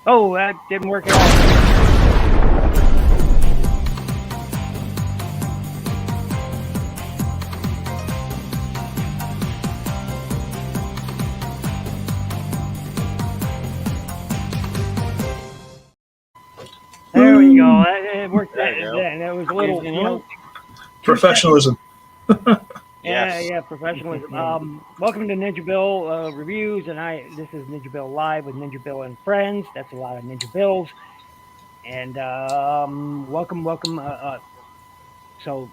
Oh, that didn't work at all. There we go. It worked. There you go. And it was a little, Easy enough. 2 seconds. Professionalism. Yes. Yeah, professionalism. Welcome to NinjaBill reviews, and this is NinjaBill Live with NinjaBill and friends. That's a lot of NinjaBills, and welcome. So,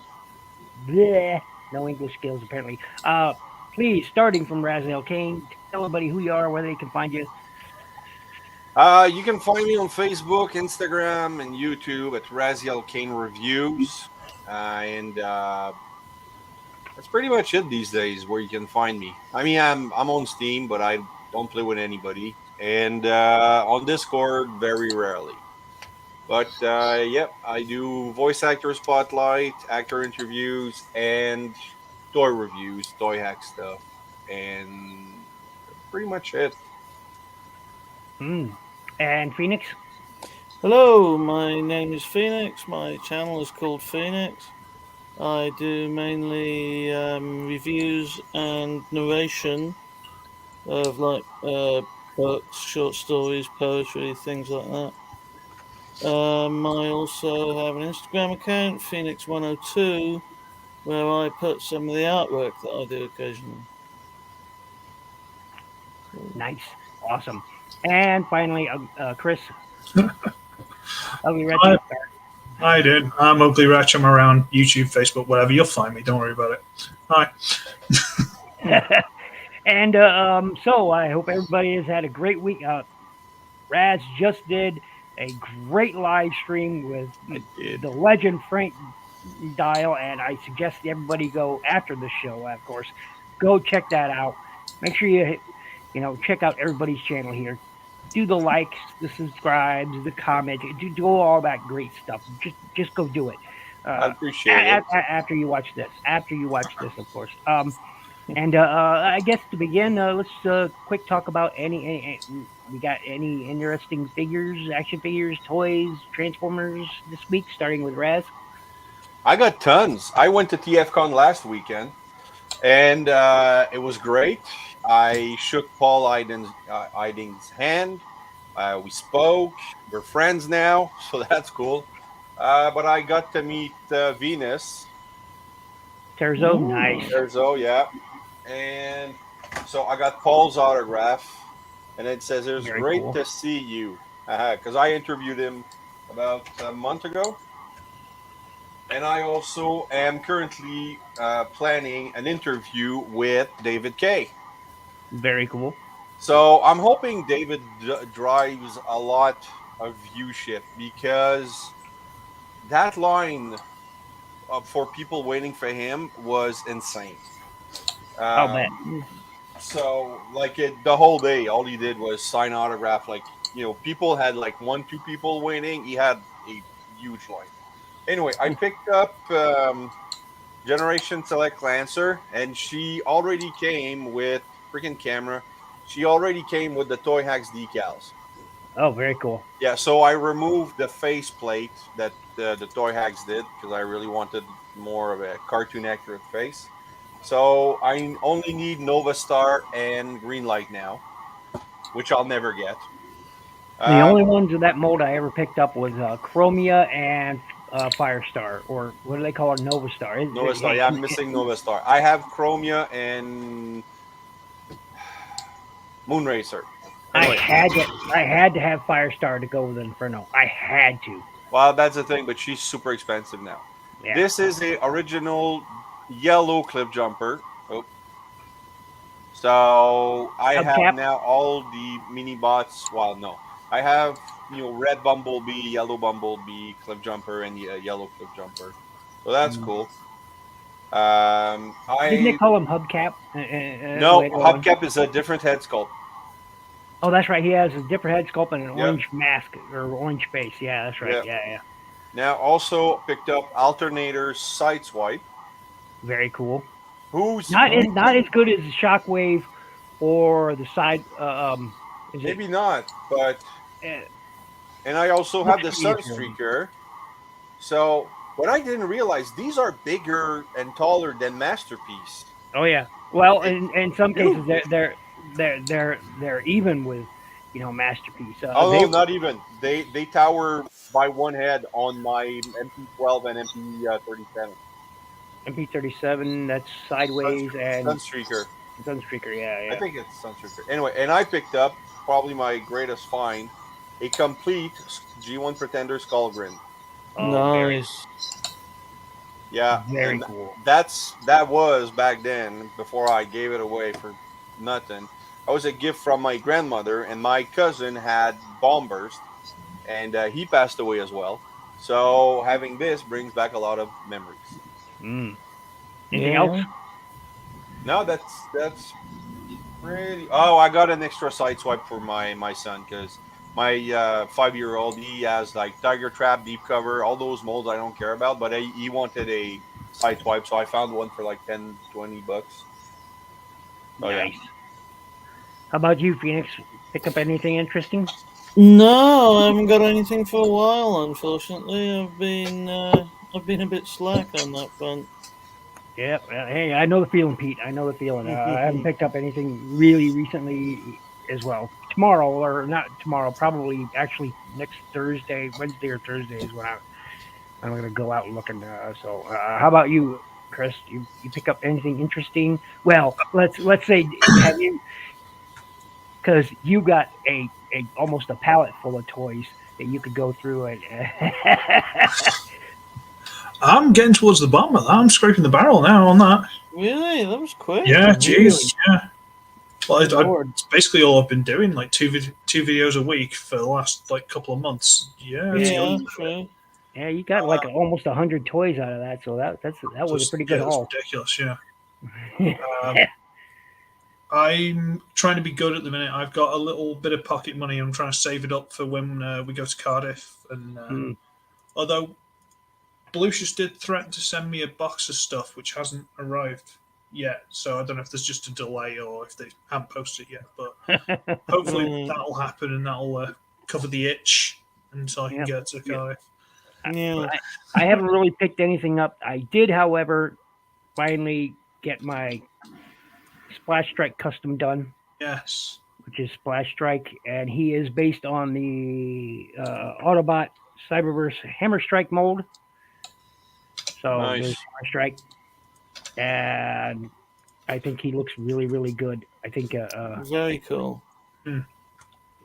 bleh, no English skills apparently. Please, starting from Raziel Kane, tell everybody who you are, where they can find you. You can find me on Facebook, Instagram, and YouTube at Raziel Kane Reviews. And that's pretty much it these days where you can find me. I mean, I'm on Steam, but I don't play with anybody. And on Discord, very rarely. But yep, I do voice actor spotlight, actor interviews, and toy reviews, toy hack stuff. And that's pretty much it. And Phoenix. Hello, my name is Phoenix. My channel is called Phoenix. I do mainly reviews and narration of books, short stories, poetry, things like that. I also have an Instagram account, Phoenix102, where I put some of the artwork that I do occasionally. Nice, awesome. And finally, Chris. Ugly Red. I did. I'm Ugly Ratch. I'm around YouTube, Facebook, whatever. You'll find me. Don't worry about it. Hi. And so I hope everybody has had a great week. Raz just did a great live stream with the legend Frank Dial, and I suggest everybody go after the show. Of course, go check that out. Make sure you check out everybody's channel here. Do the likes, the subscribes, the comments, do all that great stuff. Just go do it. I appreciate it. After you watch this. After you watch this, of course. And I guess to begin, let's quick talk about any we got any interesting figures, action figures, toys, Transformers this week, starting with Raz. I got tons. I went to TFCon last weekend, and it was great. I shook Paul Iding's hand. We spoke. We're friends now, so that's cool. But I got to meet Venus. Terzo, nice. Terzo, yeah. And so I got Paul's autograph, and it says, "It was Very great cool. to see you." Because I interviewed him about a month ago. And I also am currently planning an interview with David Kay. Very cool. So I'm hoping David drives a lot of view shit, because that line for people waiting for him was insane. Oh man. So the whole day, all he did was sign autograph. People had 1-2 people waiting. He had a huge line. Anyway, I picked up Generation Select Lancer, and she already came with freaking camera. She already came with the Toy Hacks decals. Oh, very cool. Yeah, so I removed the face plate that the Toy Hacks did, because I really wanted more of a cartoon accurate face. So I only need Nova Star and Green Light now, which I'll never get. The only ones of that mold I ever picked up was Chromia and Firestar, or what do they call it? Nova Star. Nova Star, yeah, I'm missing Nova Star. I have Chromia and Moonracer. Anyway. I had to have Firestar to go with Inferno. I had to. Well, that's the thing, but she's super expensive now. Yeah. This is the original yellow clip jumper. Oh. So I have now all the mini bots. Well, no. I have red Bumblebee, yellow Bumblebee, clip jumper, and the yellow clip jumper. So that's cool. Didn't they call him Hubcap? No, Hubcap is a different head sculpt. Oh, that's right. He has a different head sculpt and an orange mask or orange face. Yeah, that's right. Yeah. Now, also picked up Alternator Sideswipe. Very cool. Who's not as good as the Shockwave or the side. Maybe not, but and I also have the Looks easier. Sunstreaker. So what I didn't realize, these are bigger and taller than Masterpiece. Oh yeah. Well, in some cases Huge. they're even with, Masterpiece. Oh They no, not even. They tower by one head on my MP12 and MP37. MP37, that's sideways, and Sunstreaker. Sunstreaker. Yeah, I yeah. think it's Sunstreaker. Anyway, and I picked up probably my greatest find, a complete G1 Pretender Skull Grin. Oh, very, Nice. Yeah, very and cool. that was back then before I gave it away for nothing. That was a gift from my grandmother, and my cousin had bomb burst, and he passed away as well. So having this brings back a lot of memories. Mm. Anything else? Yeah. No, that's pretty. Oh, I got an extra side swipe for my son because my 5 year old, he has like Tiger Trap, Deep Cover, all those molds I don't care about, but he wanted a side swipe, so I found one for like 10-20 bucks. Oh yeah. Nice. How about you, Phoenix? Pick up anything interesting? No, I haven't got anything for a while. Unfortunately, I've been a bit slack on that front. Yeah. Hey, I know the feeling, Pete. I know the feeling. I haven't picked up anything really recently as well. Tomorrow, or not tomorrow, probably actually next Thursday, Wednesday or Thursday is when I'm going to go out looking. How about you, Chris? You pick up anything interesting? Well, let's say, have you, because you got a almost a pallet full of toys that you could go through and. I'm getting towards the bottom of that. I'm scraping the barrel now on that. Really, that was quick. Yeah, Really? jeez, yeah. Well, Lord. it's basically all I've been doing, like two videos a week for the last like couple of months. Yeah, it's Yeah, going true. Yeah, you got like almost 100 toys out of that, so that was a pretty good it's haul. ridiculous. Yeah. I'm trying to be good at the minute. I've got a little bit of pocket money. I'm trying to save it up for when we go to Cardiff. And although Belucius did threaten to send me a box of stuff which hasn't arrived yet, so I don't know if there's just a delay or if they haven't posted it yet. But hopefully that'll happen and that'll cover the itch until I can get to Cardiff. Yeah. I haven't really picked anything up. I did, however, finally get my Splash Strike custom done. Yes. Which is Splash Strike, and he is based on the Autobot Cyberverse Hammer Strike mold. So Nice. there's Hammer Strike, and I think he looks really, really good. I think very cool. I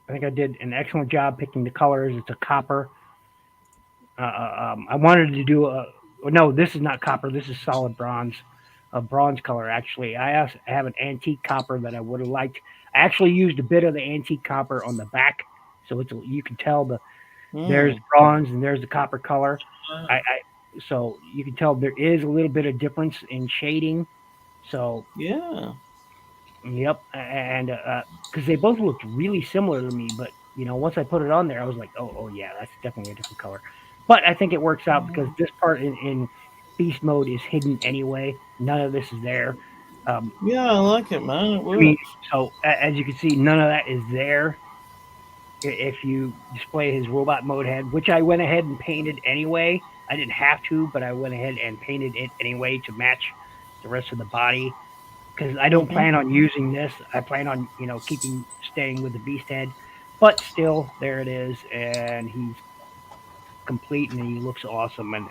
think I did an excellent job picking the colors. It's a copper. I wanted to do no, this is not copper. This is solid bronze, a bronze color actually. I have an antique copper that I would have liked. I actually used a bit of the antique copper on the back, so you can tell there's bronze and there's the copper color. So you can tell there is a little bit of difference in shading. So yeah, yep, and because they both looked really similar to me, but once I put it on there, I was like, oh yeah, that's definitely a different color. But I think it works out because this part in beast mode is hidden anyway. None of this is there. Yeah, I like it, man. It works. So as you can see, none of that is there. If you display his robot mode head, which I went ahead and painted anyway. I didn't have to, but I went ahead and painted it anyway to match the rest of the body. Because I don't plan on using this. I plan on, staying with the beast head. But still, there it is. And he's complete and he looks awesome. And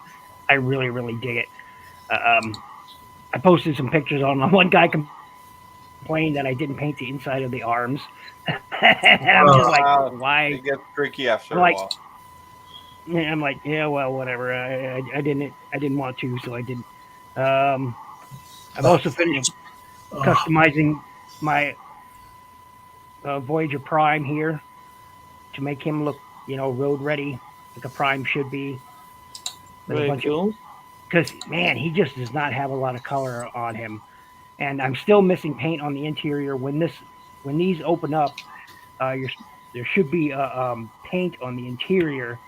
I really, really dig it. I posted some pictures on one guy complained that I didn't paint the inside of the arms. And I'm just like, why? It gets tricky after a while. I'm like, yeah, well, whatever. I didn't want to, so I didn't. I've also finished customizing my Voyager Prime here to make him look, road ready, like a Prime should be. Very cool. Because man, he just does not have a lot of color on him, and I'm still missing paint on the interior. When these open up, there should be paint on the interior,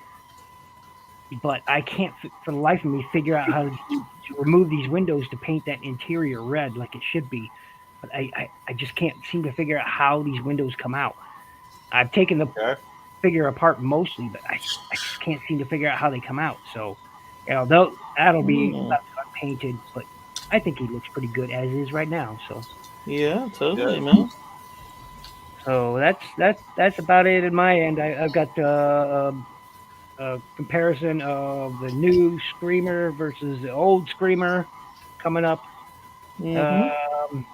but I can't for the life of me figure out how to remove these windows to paint that interior red like it should be. But I just can't seem to figure out how these windows come out. I've taken the figure apart mostly, but I just can't seem to figure out how they come out. So, that'll be left unpainted, but I think he looks pretty good as is right now. So, Yeah, totally, Yeah. man. so that's about it in my end. I've got a comparison of the new Screamer versus the old Screamer coming up. Mm-hmm. Um,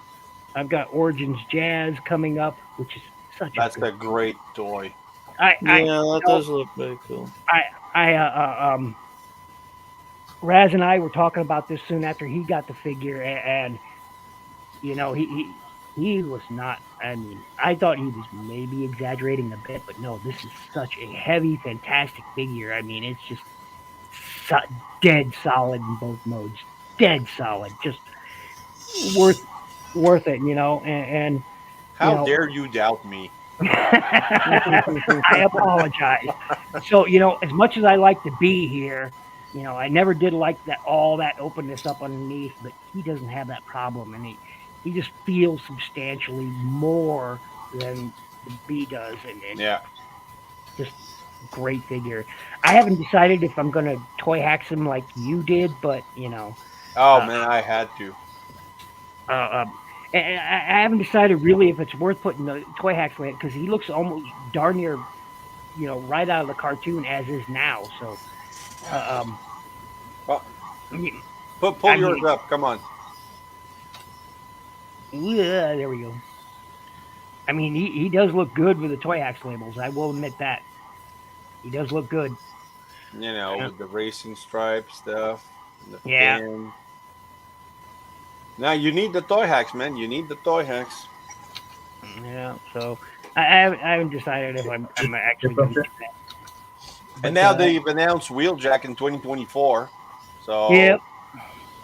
I've got Origins Jazz coming up, which is such a That's good. a great toy. I Yeah, that know, does look very cool. I Raz and I were talking about this soon after he got the figure, and you know he was not. I mean, I thought he was maybe exaggerating a bit, but no, this is such a heavy, fantastic figure. I mean, it's just so, dead solid in both modes, dead solid, just worth it, and you How know. dare you doubt me? I apologize. So, as much as I like to be here, I never did like that all that openness up underneath, but he doesn't have that problem, and he just feels substantially more than the B does, and Yeah. just great figure. I haven't decided if I'm gonna toy hacks him like you did, but Oh uh, man, I had to. and I haven't decided really if it's worth putting the toy hacks in because he looks almost darn near right out of the cartoon as is now. So, um, Well, I pull yours mean, up. Come on. yeah, there we go. I mean, he does look good with the toy hacks labels. I will admit that he does look good. With the racing stripe stuff, and the Yeah, fin. Now you need the toy hacks, man. You need the toy hacks. yeah. So I haven't decided if I'm actually going to do that. And But now they've announced Wheeljack in 2024. yeah, So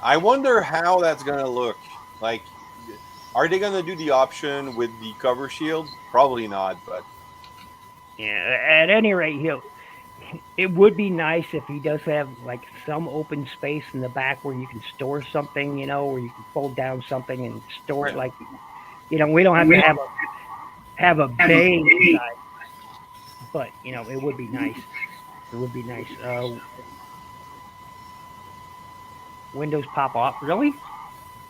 I wonder how that's gonna look. Like, are they gonna do the option with the cover shield? Probably not, but yeah. At any rate, it would be nice if he does have like some open space in the back where you can store something, where you can fold down something and store it yeah. like we don't have to have a bay inside, but it would be nice. It would be nice. Windows pop off. Really?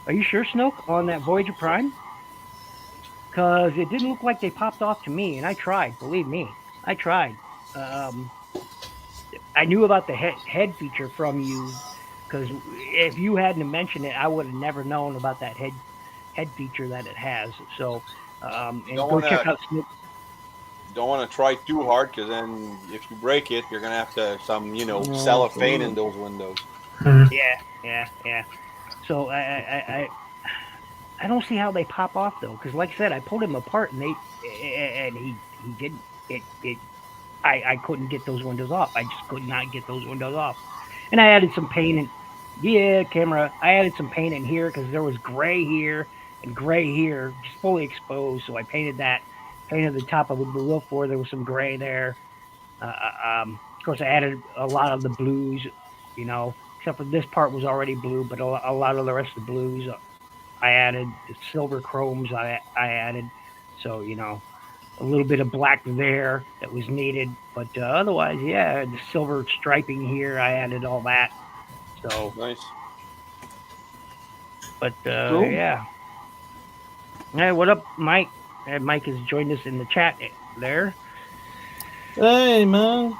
Are you sure, Snoke, on that Voyager Prime? Because it didn't look like they popped off to me, and I tried. Believe me, I tried. Um, I knew about the head feature from you, because if you hadn't mentioned it, I would have never known about that head feature that it has. So, and Don't go wanna check out Snoke. don't wanna try too hard because then if you break it, you're gonna have to some Oh, cellophane in those windows. yeah. So I don't see how they pop off though, because like I said, I pulled him apart and he didn't. I couldn't get those windows off. I just could not get those windows off. And I added some paint in. Yeah, camera. I added some paint in here because there was gray here and gray here, just fully exposed. So I painted that. Painted the top of the roof where there was some gray there. Of course, I added a lot of the blues, except for this part was already blue, but a lot of the rest of the blues I added. The silver chromes I added. So, a little bit of black there that was needed. But otherwise, yeah, the silver striping here, I added all that. So, Nice. but Cool. yeah. Hey, what up, Mike? Mike has joined us in the chat there. Hey, man.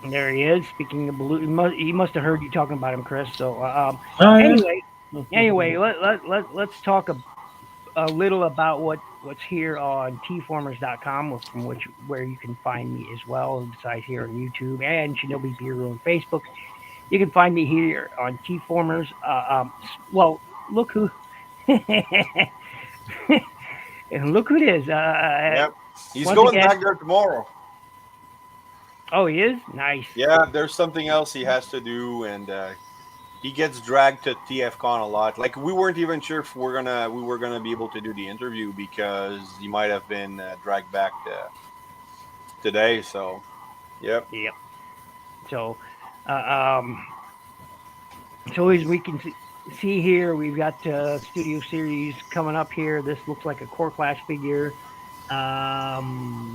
There he is. Speaking of blue, he must have heard you talking about him, Chris. So, Oh, yeah. anyway, let's talk a little about what's here on tformers.com, from where you can find me as well, besides here on YouTube and Shinobi Birru on Facebook. You can find me here on tformers. Well, look who and look who it is. Yep. He's Once going again, back there tomorrow. oh, he is nice. Yeah, there's something else he has to do, and he gets dragged to TFCon a lot. Like we weren't even sure if we were gonna be able to do the interview because he might have been dragged back today. So, yep. So, so as we can see here, we've got Studio Series coming up here. This looks like a Core Clash figure.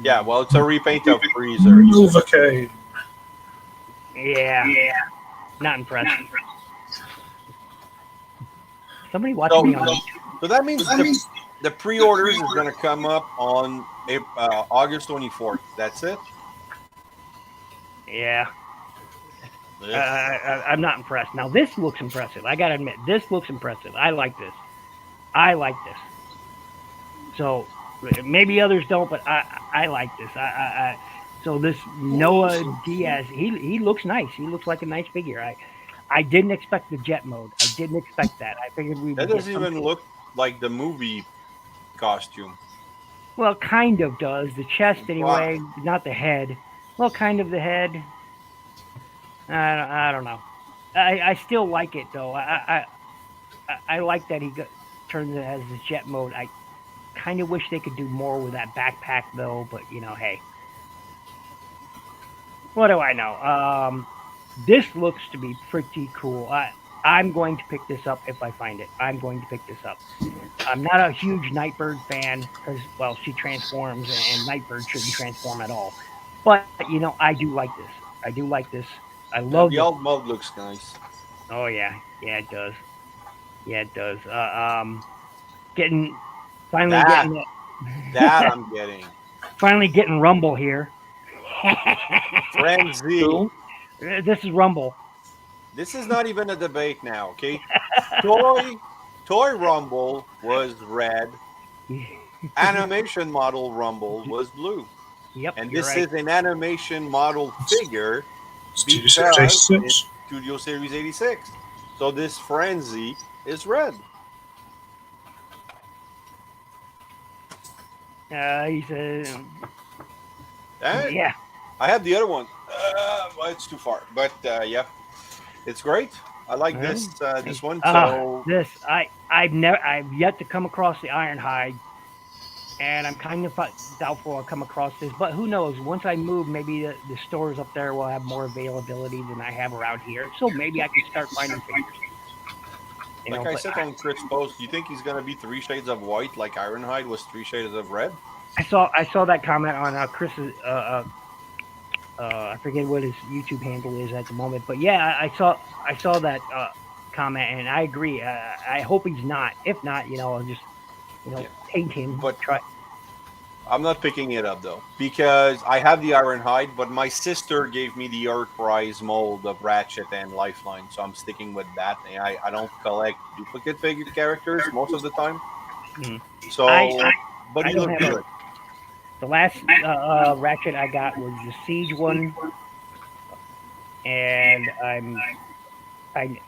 Yeah, well, it's a repaint of Freezer. Novocaine. Yeah. Not impressed. Somebody watching me on YouTube. So that means the pre-orders is going to come up on August 24th. That's it? Yeah. I'm not impressed. Now, this looks impressive. I got to admit, this looks impressive. I like this. So maybe others don't, but I like this. So this Noah Diaz, he looks nice. He looks like a nice figure. I didn't expect the jet mode. I didn't expect that. I figured we would That get doesn't even look like the movie costume. Well, kind of does. The chest anyway, not the head. Well, kind of the head. I don't know. I still like it though. I like that he turns it as the jet mode. I kind of wish they could do more with that backpack though, but hey, what do I know? This looks to be pretty cool. I'm going to pick this up if I find it. I'm going to pick this up. I'm not a huge Nightbird fan because, well, she transforms and Nightbird shouldn't transform at all. But I do like this. I love the old mode looks nice. Oh yeah, it does. Finally getting Rumble here. Frenzy. This is Rumble. This is not even a debate now, okay? Toy Rumble was red. Animation model Rumble was blue. Yep. And this is an animation model figure Studio Series 86. So this Frenzy is red. He says, yeah. I have the other one. Well, it's too far, but yeah, it's great. I like this one. So I've yet to come across the Ironhide, and I'm kind of doubtful I'll come across this. But who knows? Once I move, maybe the stores up there will have more availability than I have around here. So maybe I can start finding figures. I said on Chris' post, do you think he's going to be 3 shades of white like Ironhide was 3 shades of red? I saw that comment on Chris's. I forget what his YouTube handle is at the moment, but yeah, I saw that comment, and I agree. I hope he's not. If not, I'll just paint him. But I'm not picking it up though because I have the Ironhide, but my sister gave me the Earthrise mold of Ratchet and Lifeline, so I'm sticking with that. And I don't collect duplicate figure characters most of the time. Mm-hmm. So, but you look good. The last Ratchet I got was the Siege one, and I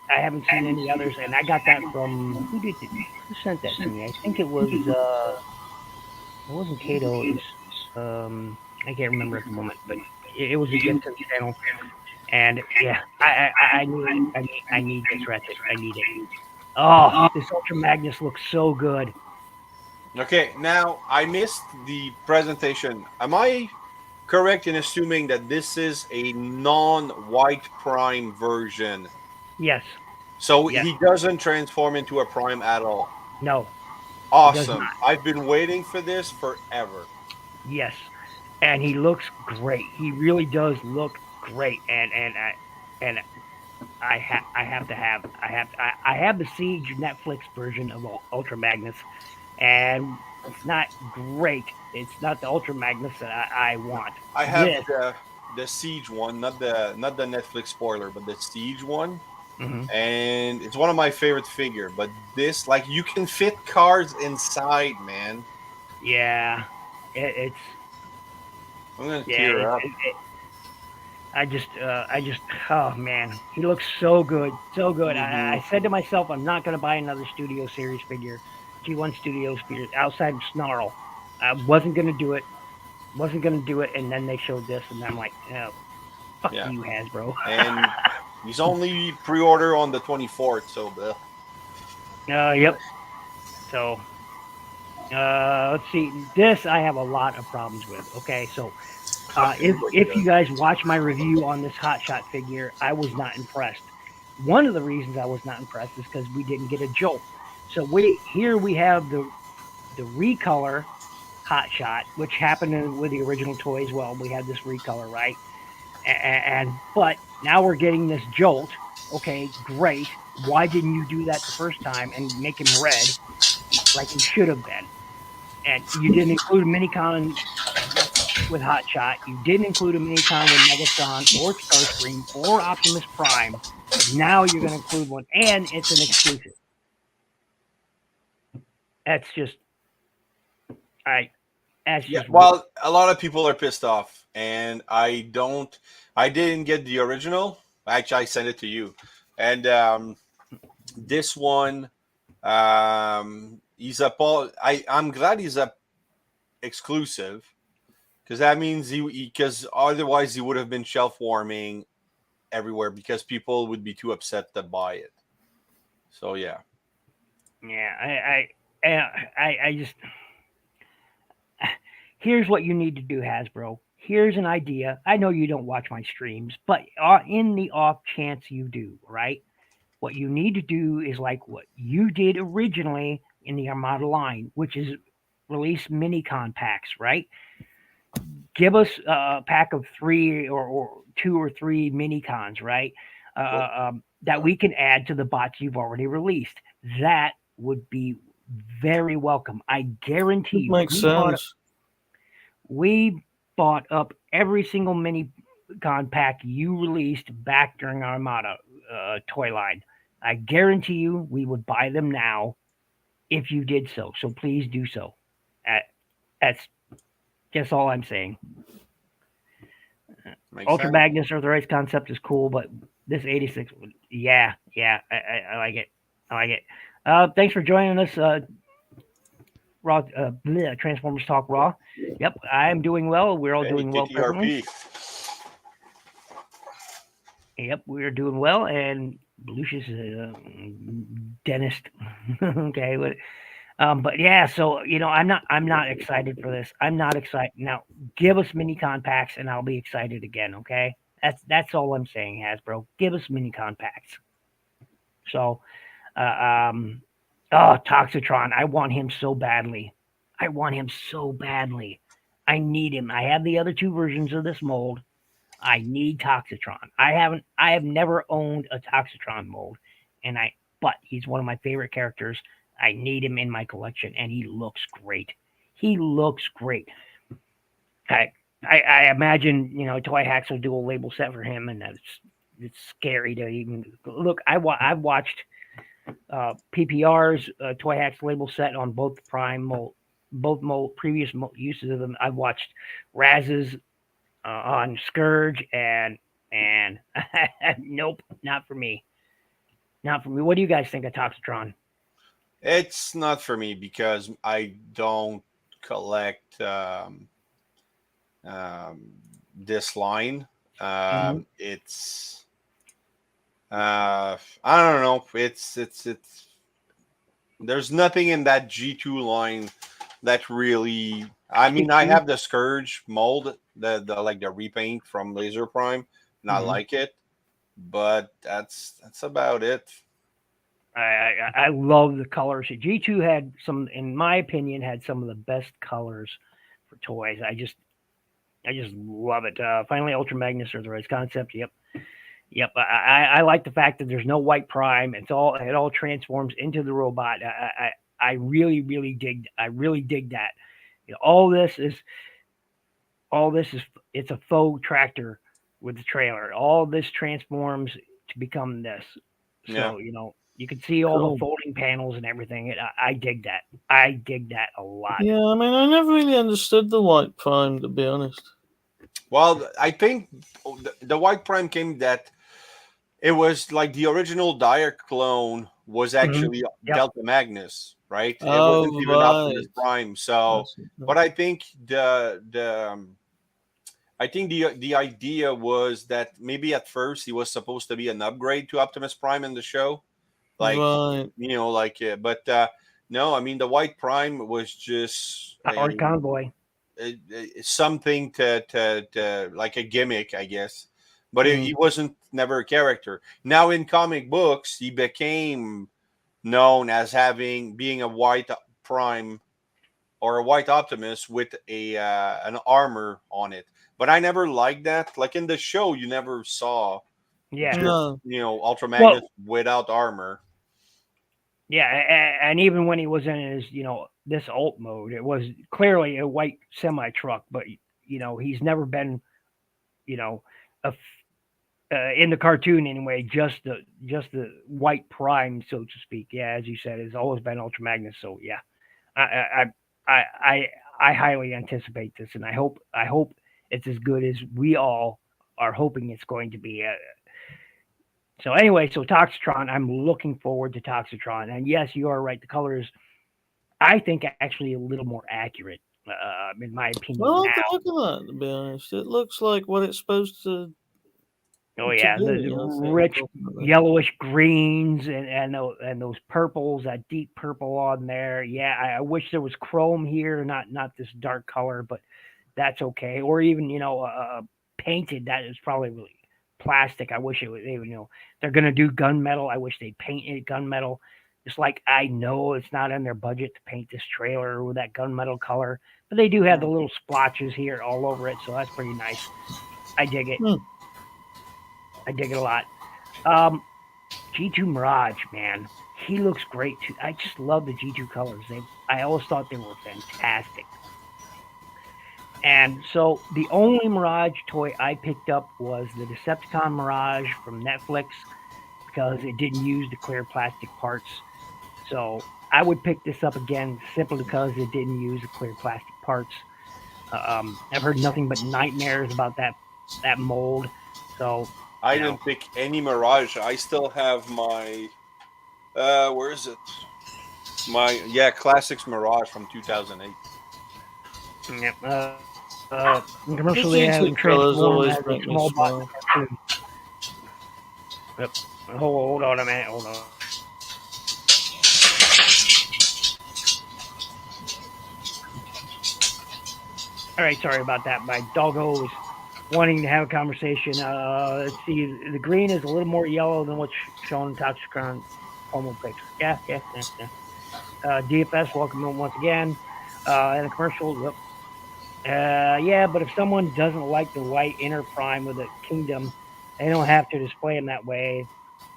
haven't seen any others, and I got that from who sent that to me? I think it was it wasn't Kato. It was I can't remember at the moment, but it was a gift to the channel, and yeah, I need this Ratchet. I need it. Oh, this Ultra Magnus looks so good. Okay, now I missed the presentation. Am I correct in assuming that this is a non-white Prime version? Yes. So he doesn't transform into a Prime at all? No. Awesome. I've been waiting for this forever. Yes. And he looks great. He really does look great. And I have the Siege Netflix version of Ultra Magnus. And it's not great. It's not the Ultra Magnus that I want. I have the Siege one, not the Netflix spoiler, but the Siege one. Mm-hmm. And it's one of my favorite figure. But this, you can fit cards inside, man. Yeah, it's. I'm gonna tear up. I just, oh man, he looks so good, so good. Mm-hmm. I said to myself, I'm not gonna buy another Studio Series figure. G1 Studios figures outside of Snarl. I wasn't gonna do it, and then they showed this, and I'm like, fuck you, Hasbro. And he's only pre-order on the 24th, so. Yep. So, let's see. This I have a lot of problems with. Okay, so if you guys watch my review on this Hotshot figure, I was not impressed. One of the reasons I was not impressed is because we didn't get a jolt. So we have the recolor Hot Shot, which happened with the original toy as well. We had this recolor, right? But now we're getting this Jolt. Okay, great. Why didn't you do that the first time and make him red like he should have been? And you didn't include a minicon with Hot Shot. You didn't include a minicon with Megatron or Starscream or Optimus Prime. But now you're going to include one, and it's an exclusive. That's just, that's just. Well, a lot of people are pissed off, and I didn't get the original. Actually, I sent it to you, and this one, he's a I'm glad he's a exclusive, because that means because otherwise he would have been shelf warming everywhere because people would be too upset to buy it. So yeah. Yeah, I just. Here's what you need to do, Hasbro. Here's an idea. I know you don't watch my streams, but in the off chance you do, right? What you need to do is like what you did originally in the Armada line, which is release minicon packs, right? Give us a pack of 3 or 2 or 3 minicons, right? That we can add to the bots you've already released. That would be very welcome. I guarantee you. Makes sense. We bought up every single minicon pack you released back during Armada toy line. I guarantee you we would buy them now if you did so. So please do so. That's just all I'm saying. Ultra Magnus Earthrise concept is cool, but this 86, yeah, I like it. I like it. Thanks for joining us, Raw Transformers Talk Raw. Yep, I'm doing well. We're all doing well. Personally. Yep, we're doing well, and Lucius is a dentist. Okay, but yeah, so I'm not excited for this. I'm not excited. Now, give us minicon packs, and I'll be excited again. Okay, that's all I'm saying, Hasbro. Give us minicon packs. So, Toxitron, I want him so badly. I need him. I have the other 2 versions of this mold. I need Toxitron. I have never owned a Toxitron mold, but he's one of my favorite characters. I need him in my collection, and he looks great. I imagine Toy Hacks will do a label set for him, and it's scary to even look. I've watched PPR's Toy Hacks label set on both Prime mold, previous uses of them. I've watched Raz's on Scourge, and nope, not for me. What do you guys think of Toxitron? It's not for me because I don't collect this line. It's I don't know. It's there's nothing in that G2 line that really. I mean, I have the Scourge mold, the repaint from Laser Prime, and I like it, but that's about it. I love the colors. G2 had some, in my opinion, had some of the best colors for toys. I just love it. Finally, Ultra Magnus Earthrise concept. Yep. I like the fact that there's no white Prime. It all transforms into the robot. I really dig that. All this is it's a faux tractor with the trailer. All this transforms to become this. So you can see all the folding panels and everything. I dig that. I dig that a lot. Yeah, I mean, I never really understood the white Prime, to be honest. Well, I think the white Prime came that it was like the original Dire clone was actually Delta Magnus, right? It wasn't even Optimus Prime. So, but I think the idea was that maybe at first he was supposed to be an upgrade to Optimus Prime in the show, but no, I mean the white Prime was just Powered convoy. Something to like a gimmick, I guess. But he wasn't never a character. Now in comic books, he became known as being a white Prime or a white Optimus with a an armor on it. But I never liked that. Like in the show, you never saw Yeah. just Ultra Magnus without armor. Yeah, and even when he was in his, this alt mode, it was clearly a white semi truck. But he's never been, a in the cartoon anyway, just the white prime, so to speak. Yeah, as you said, it's always been Ultra Magnus. So yeah, I I I I highly anticipate this, and I hope it's as good as we all are hoping it's going to be. So anyway, so Toxitron, I'm looking forward to Toxitron, and yes, you are right. The colors, I think, actually a little more accurate, in my opinion. Well, I like that, to be honest. It looks like what it's supposed to. Oh yeah, the rich yellowish greens and those purples, that deep purple on there. Yeah, I wish there was chrome here, not this dark color, but that's okay. Or even painted. That is probably really plastic. I wish they would. They're gonna do gunmetal. I wish they painted gunmetal. Just like I know it's not in their budget to paint this trailer with that gunmetal color, but they do have the little splotches here all over it, so that's pretty nice. I dig it. I dig it a lot. G2 Mirage, man, he looks great too. I just love the G2 colors. I always thought they were fantastic. And so the only Mirage toy I picked up was the Decepticon Mirage from Netflix because it didn't use the clear plastic parts. So I would pick this up again simply because it didn't use the clear plastic parts. I've heard nothing but nightmares about that mold. So I didn't pick any Mirage. I still have my where is it? My Classics Mirage from 2008. Yep. Commercially, having transformed as a small bot cartoon. Yep. Hold on a minute. Hold on. All right, sorry about that. My doggo is wanting to have a conversation. Let's see. The green is a little more yellow than what's shown in Toxicron promo pictures. Yeah. DFS, welcome once again. And the commercial, yep. Yeah, but if someone doesn't like the white inner prime with a kingdom, they don't have to display them that way.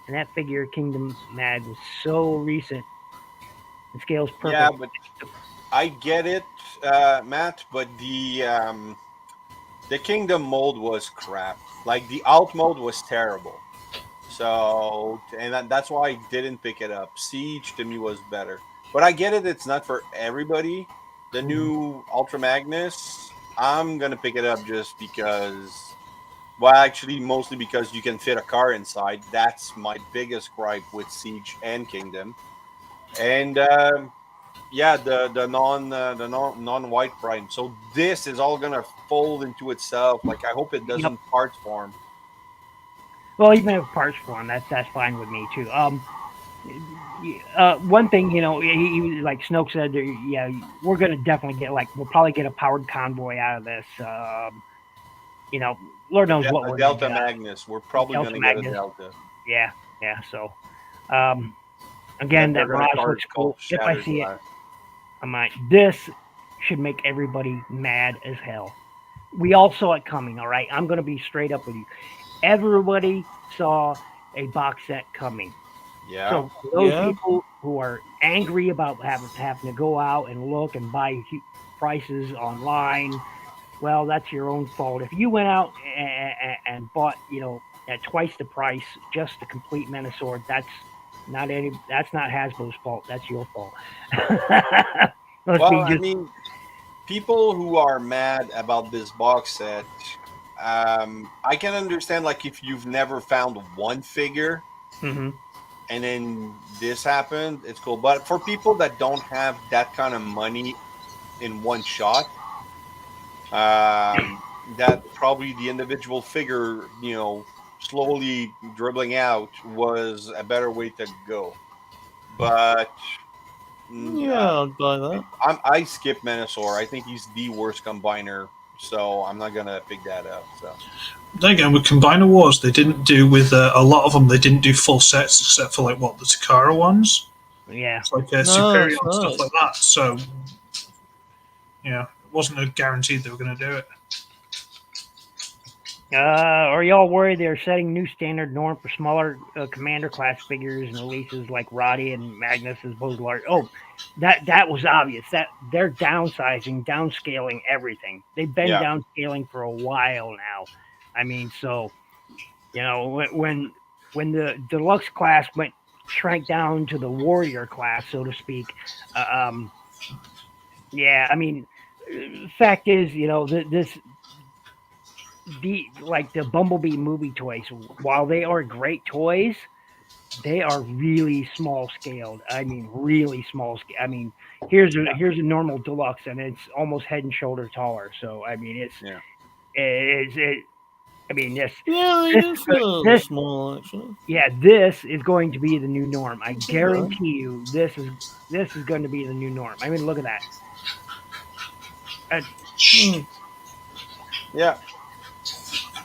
And that figure, Kingdom Mad, was so recent. It scales perfect. Yeah, but I get it, Matt, but the Kingdom mold was crap. Like, the alt mode was terrible. So, and that's why I didn't pick it up. Siege, to me, was better. But I get it, it's not for everybody. The new Ultra Magnus, I'm going to pick it up just because, well, actually, mostly because you can fit a car inside. That's my biggest gripe with Siege and Kingdom. And, yeah, the non-white prime. So this is all gonna fold into itself. Like, I hope it doesn't parts form. Well, even if parts form, that's fine with me too. One thing, he like Snoke said, yeah, we're gonna definitely we'll probably get a powered convoy out of this. Lord knows what we're Delta Magnus. We're probably gonna get a Delta. Yeah. So, again, that Mirage looks cool. If I see it, I might. This should make everybody mad as hell. We all saw it coming, all right? I'm going to be straight up with you. Everybody saw a box set coming. Yeah. So those people who are angry about having to go out and look and buy prices online, well, that's your own fault. If you went out and bought, at twice the price, just the complete Menasor, that's not Hasbro's fault. That's your fault. I mean, people who are mad about this box set, I can understand, like, if you've never found one figure and then this happened, it's cool. But for people that don't have that kind of money in one shot, that probably the individual figure, slowly dribbling out was a better way to go. But I'll buy that. I skip Menasor. I think he's the worst combiner, so I'm not gonna pick that up. So then again, with Combiner Wars, they didn't do with a lot of them. They didn't do full sets except for the Takara ones. Yeah, it's like Superior and stuff like that. So it wasn't a guarantee they were going to do it. Are y'all worried they're setting new standard norm for smaller commander class figures and releases like Roddy and Magnus as opposed to large? Oh, that was obvious. That they're downsizing, downscaling everything. They've been downscaling for a while now. I mean, so when the deluxe class shrank down to the warrior class, so to speak. Yeah, I mean, fact is, the Bumblebee movie toys, while they are great toys, they are really small scaled. I mean, really small scale. I mean, here's a normal deluxe, and it's almost head and shoulder taller. So I mean, I mean, they do feel a little small, actually. Yeah, this is going to be the new norm. I guarantee you, this is going to be the new norm. I mean, look at that. Yeah.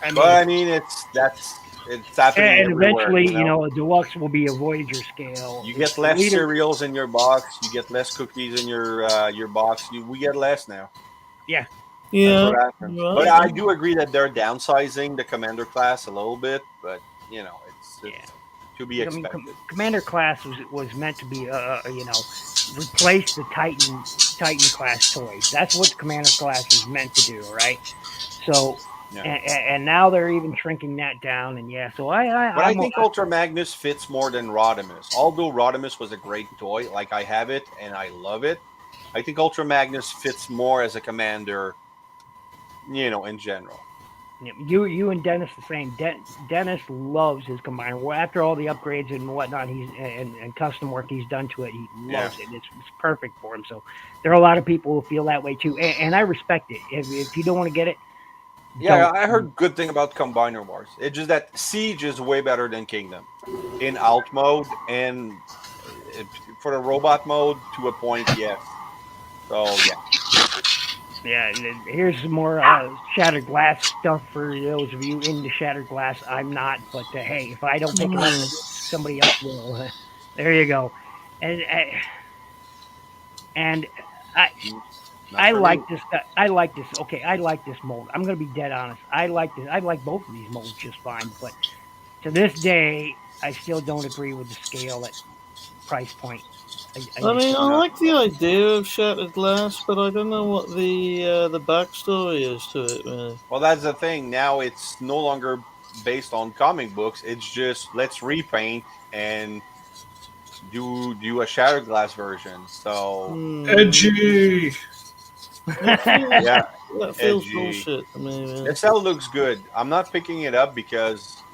I mean, it's happening and everywhere, eventually, a deluxe will be a Voyager scale. You get less cereals in your box. You get less cookies in your box. We get less now. Yeah. Yeah. But I do agree that they're downsizing the commander class a little bit. But it's to be expected. I mean, commander class was meant to be replace the Titan class toys. That's what commander class is meant to do, right? So. Yeah. And now they're even shrinking that down, and so I think Ultra Magnus fits more than Rodimus. Although Rodimus was a great toy, like I have it and I love it, I think Ultra Magnus fits more as a commander, in general. You and Dennis the same. Dennis loves his combiner. Well, after all the upgrades and whatnot, and custom work he's done to it, he loves it. It's perfect for him. So there are a lot of people who feel that way too, and I respect it. If you don't want to get it. Yeah, I heard good thing about Combiner Wars. It's just that Siege is way better than Kingdom in alt mode, and for the robot mode to a point, yes. So yeah. And here's some more Shattered Glass stuff for those of you into Shattered Glass. I'm not, but hey, if I don't pick it up, somebody else will. There you go, and I like this. I like this. Okay, I like this mold. I'm going to be dead honest. I like this. I like both of these molds just fine. But to this day, I still don't agree with the scale at price point. I like the idea of Shattered Glass, but I don't know what the backstory is to it. Really. Well, that's the thing. Now it's no longer based on comic books. It's just let's repaint and do a Shattered Glass version. So edgy. That feels bullshit to me, man. This cell looks good. I'm not picking it up because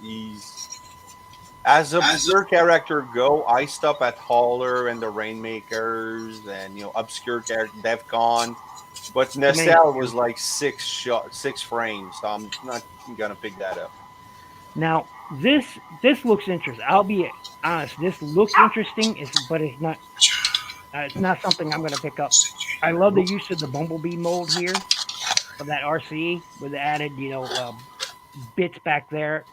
as a obscure character go, I stop at Hauler and the Rainmakers and obscure character DevCon. But Nacelle was like 6 frames, so I'm not gonna pick that up. Now this looks interesting. I'll be honest. This looks interesting, but it's not. It's not something I'm going to pick up. I love the use of the Bumblebee mold here of that RC with the added, bits back there.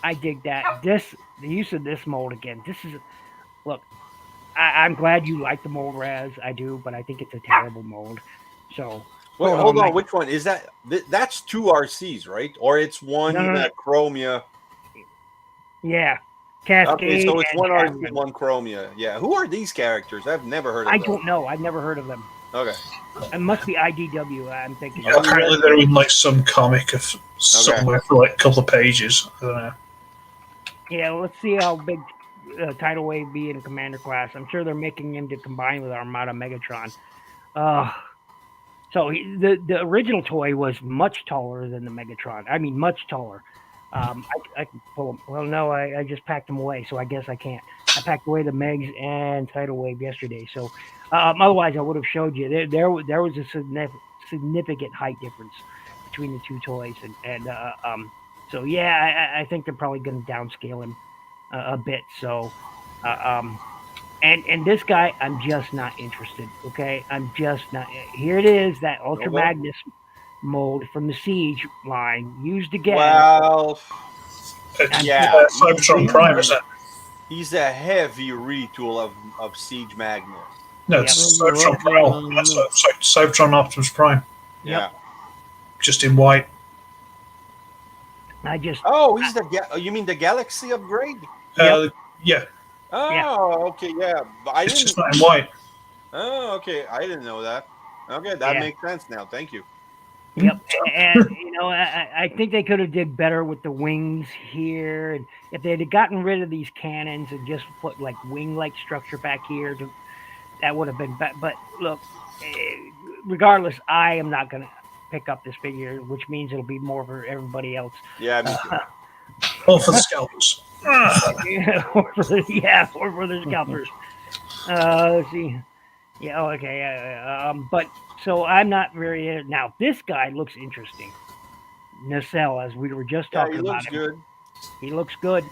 I dig that. The use of this mold again. Look, I'm glad you like the mold, Raz. I do, but I think it's a terrible mold. So wait, hold on. Which one is that? That's 2 RCs, right? Or it's one Chromia? Yeah. Cascade. Okay, so it's one RC, one Chromia. Yeah. Who are these characters? I've never heard of them. I don't know. I've never heard of them. Okay. It must be IDW, I'm thinking. Yeah, apparently they're in like some comic of somewhere for like a couple of pages. I don't know. Yeah, let's see how big Tidal Wave be in Commander class. I'm sure they're making him to combine with Armada Megatron. So the original toy was much taller than the Megatron. I mean, much taller. I can pull them. Well, no, I just packed them away, so I guess I can't. I packed away the Megs and Tidal Wave yesterday, so otherwise I would have showed you. There was a significant height difference between the two toys, and so yeah, I think they're probably going to downscale him a bit. So, and this guy, I'm just not interested. Okay, I'm just not. Here it is, that Ultra Magnus mold from the Siege line used again. Well, yeah, Cybertron Prime, is it? He's a heavy retool of Siege Magnus. No, it's Yep. Cybertron Primal. Sorry, Cybertron Optimus Prime. Yeah. Just in white. Oh, he's you mean the Galaxy upgrade? Yep. Yeah. Oh, okay, yeah. But It's just not in white. Oh, okay. I didn't know that. Okay, that makes sense now. Thank you. Yep, and I think they could have did better with the wings here, and if they had gotten rid of these cannons and just put like wing-like structure back here, that would have been better. But look, regardless, I am not going to pick up this figure, which means it'll be more for everybody else. Yeah, me too. Or for the scalpers. or for the scalpers. Let's see. Yeah. Okay. But so I'm not very now. This guy looks interesting. Nacelle, as we were just talking about him. Good. He looks good,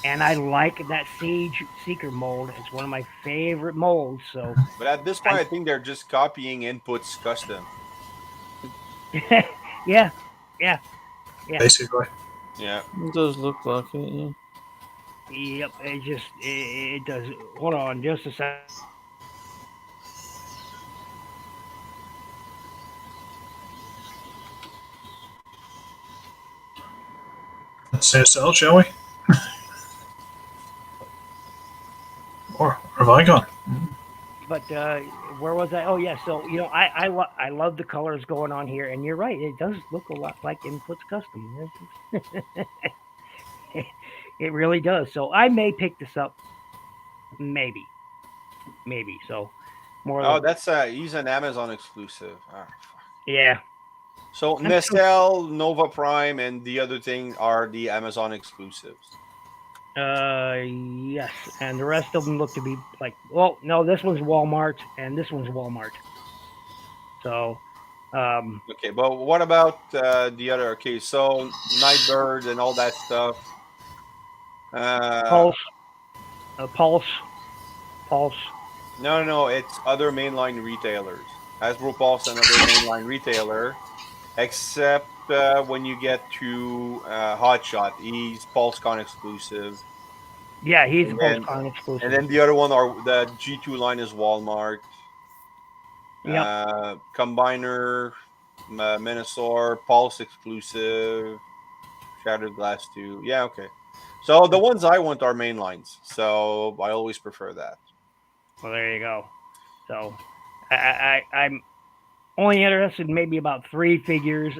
and I like that Sage Seeker mold. It's one of my favorite molds. So, but at this point, I think they're just copying Input's custom. yeah. Basically. Yeah. It does look like it. Yeah. Yep. It does. Hold on, just a second. Let's say so, shall we? Or have I gone? But where was I? Oh yeah. So I love the colors going on here, and you're right. It does look a lot like Input's custom. It really does. So I may pick this up. Maybe. So more. Oh, that's he's an Amazon exclusive. Oh, yeah. So Nacelle, Nova Prime, and the other thing are the Amazon exclusives. Yes, and the rest of them look to be like. Well, no, this one's Walmart, and this one's Walmart. So. Okay, but what about the other? Okay, so Nightbird and all that stuff. Pulse. No, it's other mainline retailers. Hasbro Pulse, another mainline retailer, except when you get to Hotshot, he's PulseCon exclusive. Yeah, he's PulseCon exclusive. And then the other one the G2 line is Walmart. Yeah. Combiner, Minosaur, Pulse exclusive, Shattered Glass 2. Yeah, okay. So the ones I want are main lines. So I always prefer that. Well, there you go. So I'm only interested in maybe about 3 figures.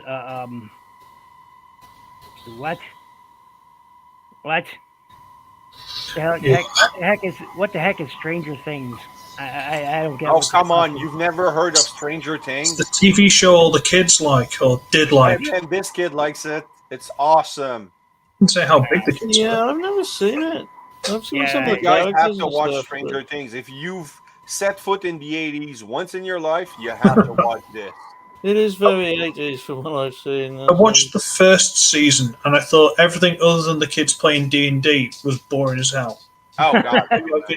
What? What the heck is Stranger Things? I don't get. Oh, come on! You've never heard of Stranger Things? It's the TV show all the kids like or did like. And this kid likes it. It's awesome. I didn't say how big the kids Yeah, were. I've never seen it. I've seen some of You the guys have characters to and watch stuff, Stranger Things. If you've set foot in the 80s once in your life, you have to watch this. It is very 80s from what I've seen. I watched the first season and I thought everything other than the kids playing D&D was boring as hell. Oh God!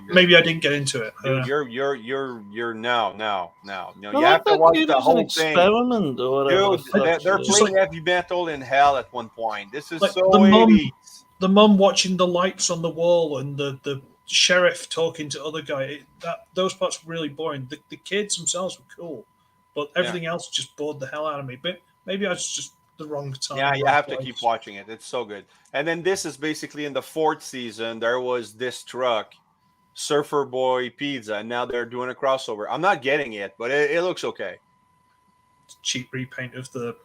Maybe I didn't get into it. Dude, you're no. You I have to that watch kid the as whole an thing. experiment or whatever. Dude, they're playing heavy metal in hell at one point. This is Like so the mum- 80s. The mum watching the lights on the wall and the sheriff talking to other guy. Those parts were really boring. The kids themselves were cool, but everything else just bored the hell out of me. But maybe I was just the wrong time. Yeah, you have to keep watching it. It's so good. And then this is basically in the 4th season. There was this truck, Surfer Boy Pizza, and now they're doing a crossover. I'm not getting it, but it looks okay. Cheap repaint of the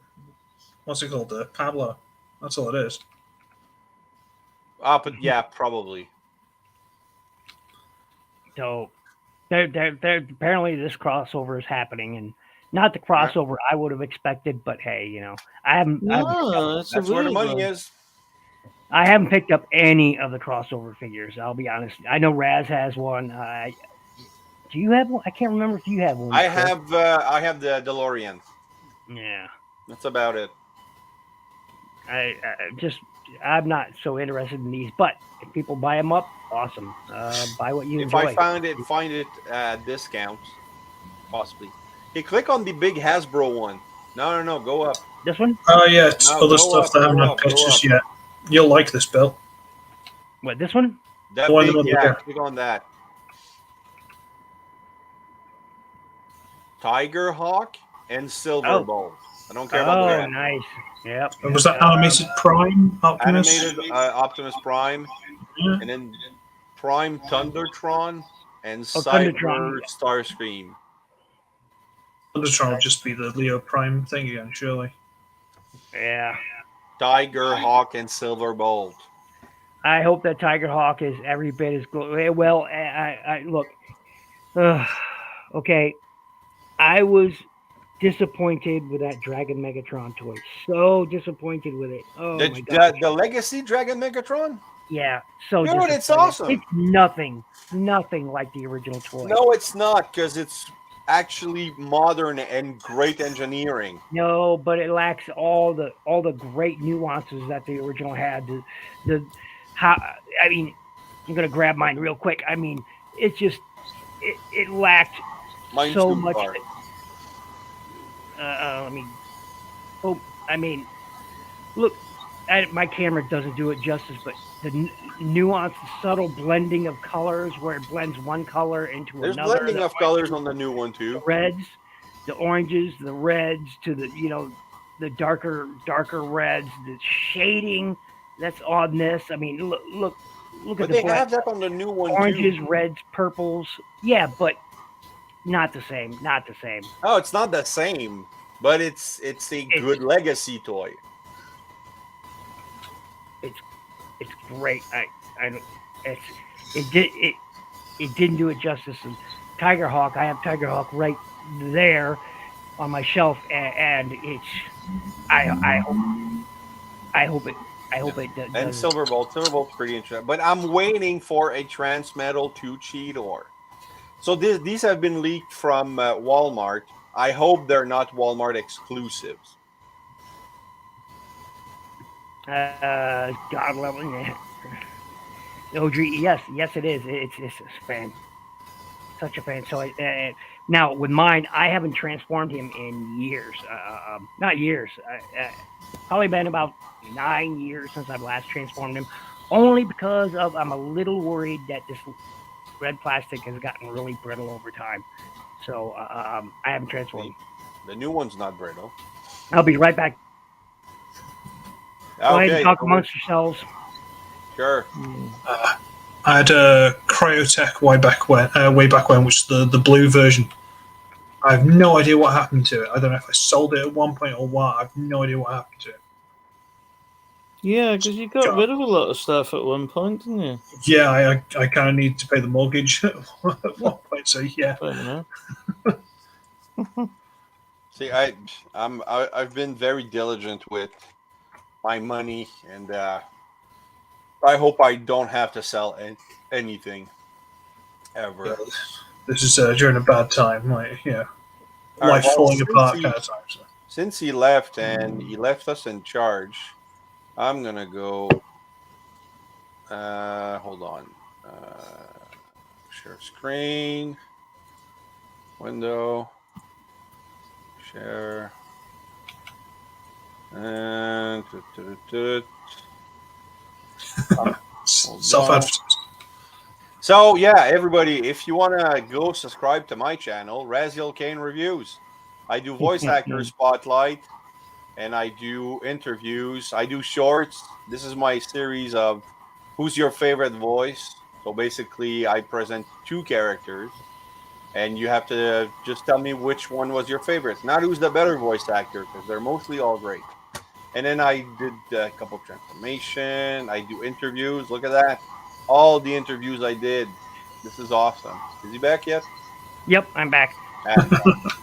what's it called? The Pablo. That's all it is. But yeah, probably. So, they're apparently this crossover is happening, and not the crossover I would have expected. But hey, I haven't. That's where the money is. I haven't picked up any of the crossover figures. I'll be honest. I know Raz has one. Do you have one? I can't remember if you have one. I have the DeLorean. Yeah, that's about it. I'm not so interested in these, but if people buy them up, awesome. Buy what you enjoy. If I find it at discounts, possibly. Hey, click on the big Hasbro one. No, go up. This one? Oh yeah, it's other stuff that I haven't had pictures yet. You'll like this, Bill. What, this one? That big, click on that. Tiger Hawk, and Silverbolt. I don't care about the Oh, rest. nice. Yep. And was that animated Prime Optimus? Animated Optimus Prime, Yeah. and then Prime Thundertron, and Thundertron, Cyber yeah. Starscream. Thundertron would just be the Leo Prime thing again, surely. Yeah. Tiger Hawk, and Silverbolt. I hope that Tiger Hawk is every bit as well. I look. Okay, I was disappointed with that Dragon Megatron toy. So disappointed with it. Oh my god. The Legacy Dragon Megatron? Yeah. So Dude, disappointed. it's awesome. It's nothing like the original toy. No, it's not, because it's actually modern and great engineering. No, but it lacks all the great nuances that the original had. I mean, I'm gonna grab mine real quick. I mean, it's just it lacked Mine's so too much. far. I mean, look, my camera doesn't do it justice, but the nuance, the subtle blending of colors, where it blends one color into There's another. blending of colors on the new one too. The reds, the oranges, the reds to the the darker reds, the shading. That's oddness. I mean, look But at the they have that on the new one oranges, too. reds, purples. Yeah, but not the same. Not the same. Oh, it's not the same, but it's a good legacy toy. It's great. It didn't do it justice. And Tiger Hawk, I have Tiger Hawk right there on my shelf, and it's I hope it does. And Silverbolt's pretty interesting. But I'm waiting for a Transmetal 2 Cheetor. So these have been leaked from Walmart. I hope they're not Walmart exclusives. God level, yeah. OG, yes, it is. It's a fan, such a fan. So now with mine, I haven't transformed him in years. Not years. Probably been about 9 years since I've last transformed him. Only because I'm a little worried that this red plastic has gotten really brittle over time. So I haven't transformed. The new one's not brittle. I'll be right back. Go ahead and talk amongst yourselves. Sure. I had a Cryotech way back when, which is the blue version. I have no idea what happened to it. I don't know if I sold it at one point or what. I have no idea what happened to it. Yeah, because you got rid of a lot of stuff at one point, didn't you? Yeah, I kind of need to pay the mortgage at one point, so yeah. See, I've been very diligent with my money, and I hope I don't have to sell anything ever. Yeah, this is during a bad time, life falling apart kind of time. So. Since he left and he left us in charge, I'm gonna go. Hold on. Share screen. Window. Share. And self-advertising. So yeah, everybody, if you wanna go subscribe to my channel, Raziel Kane Reviews. I do voice actor spotlight, and I do interviews. I do shorts. This is my series of Who's Your Favorite Voice. So basically, I present 2 characters, and you have to just tell me which one was your favorite. Not who's the better voice actor, because they're mostly all great. And then I did a couple of transformation. I do interviews. Look at that. All the interviews I did. This is awesome. Is he back yet? Yep, I'm back.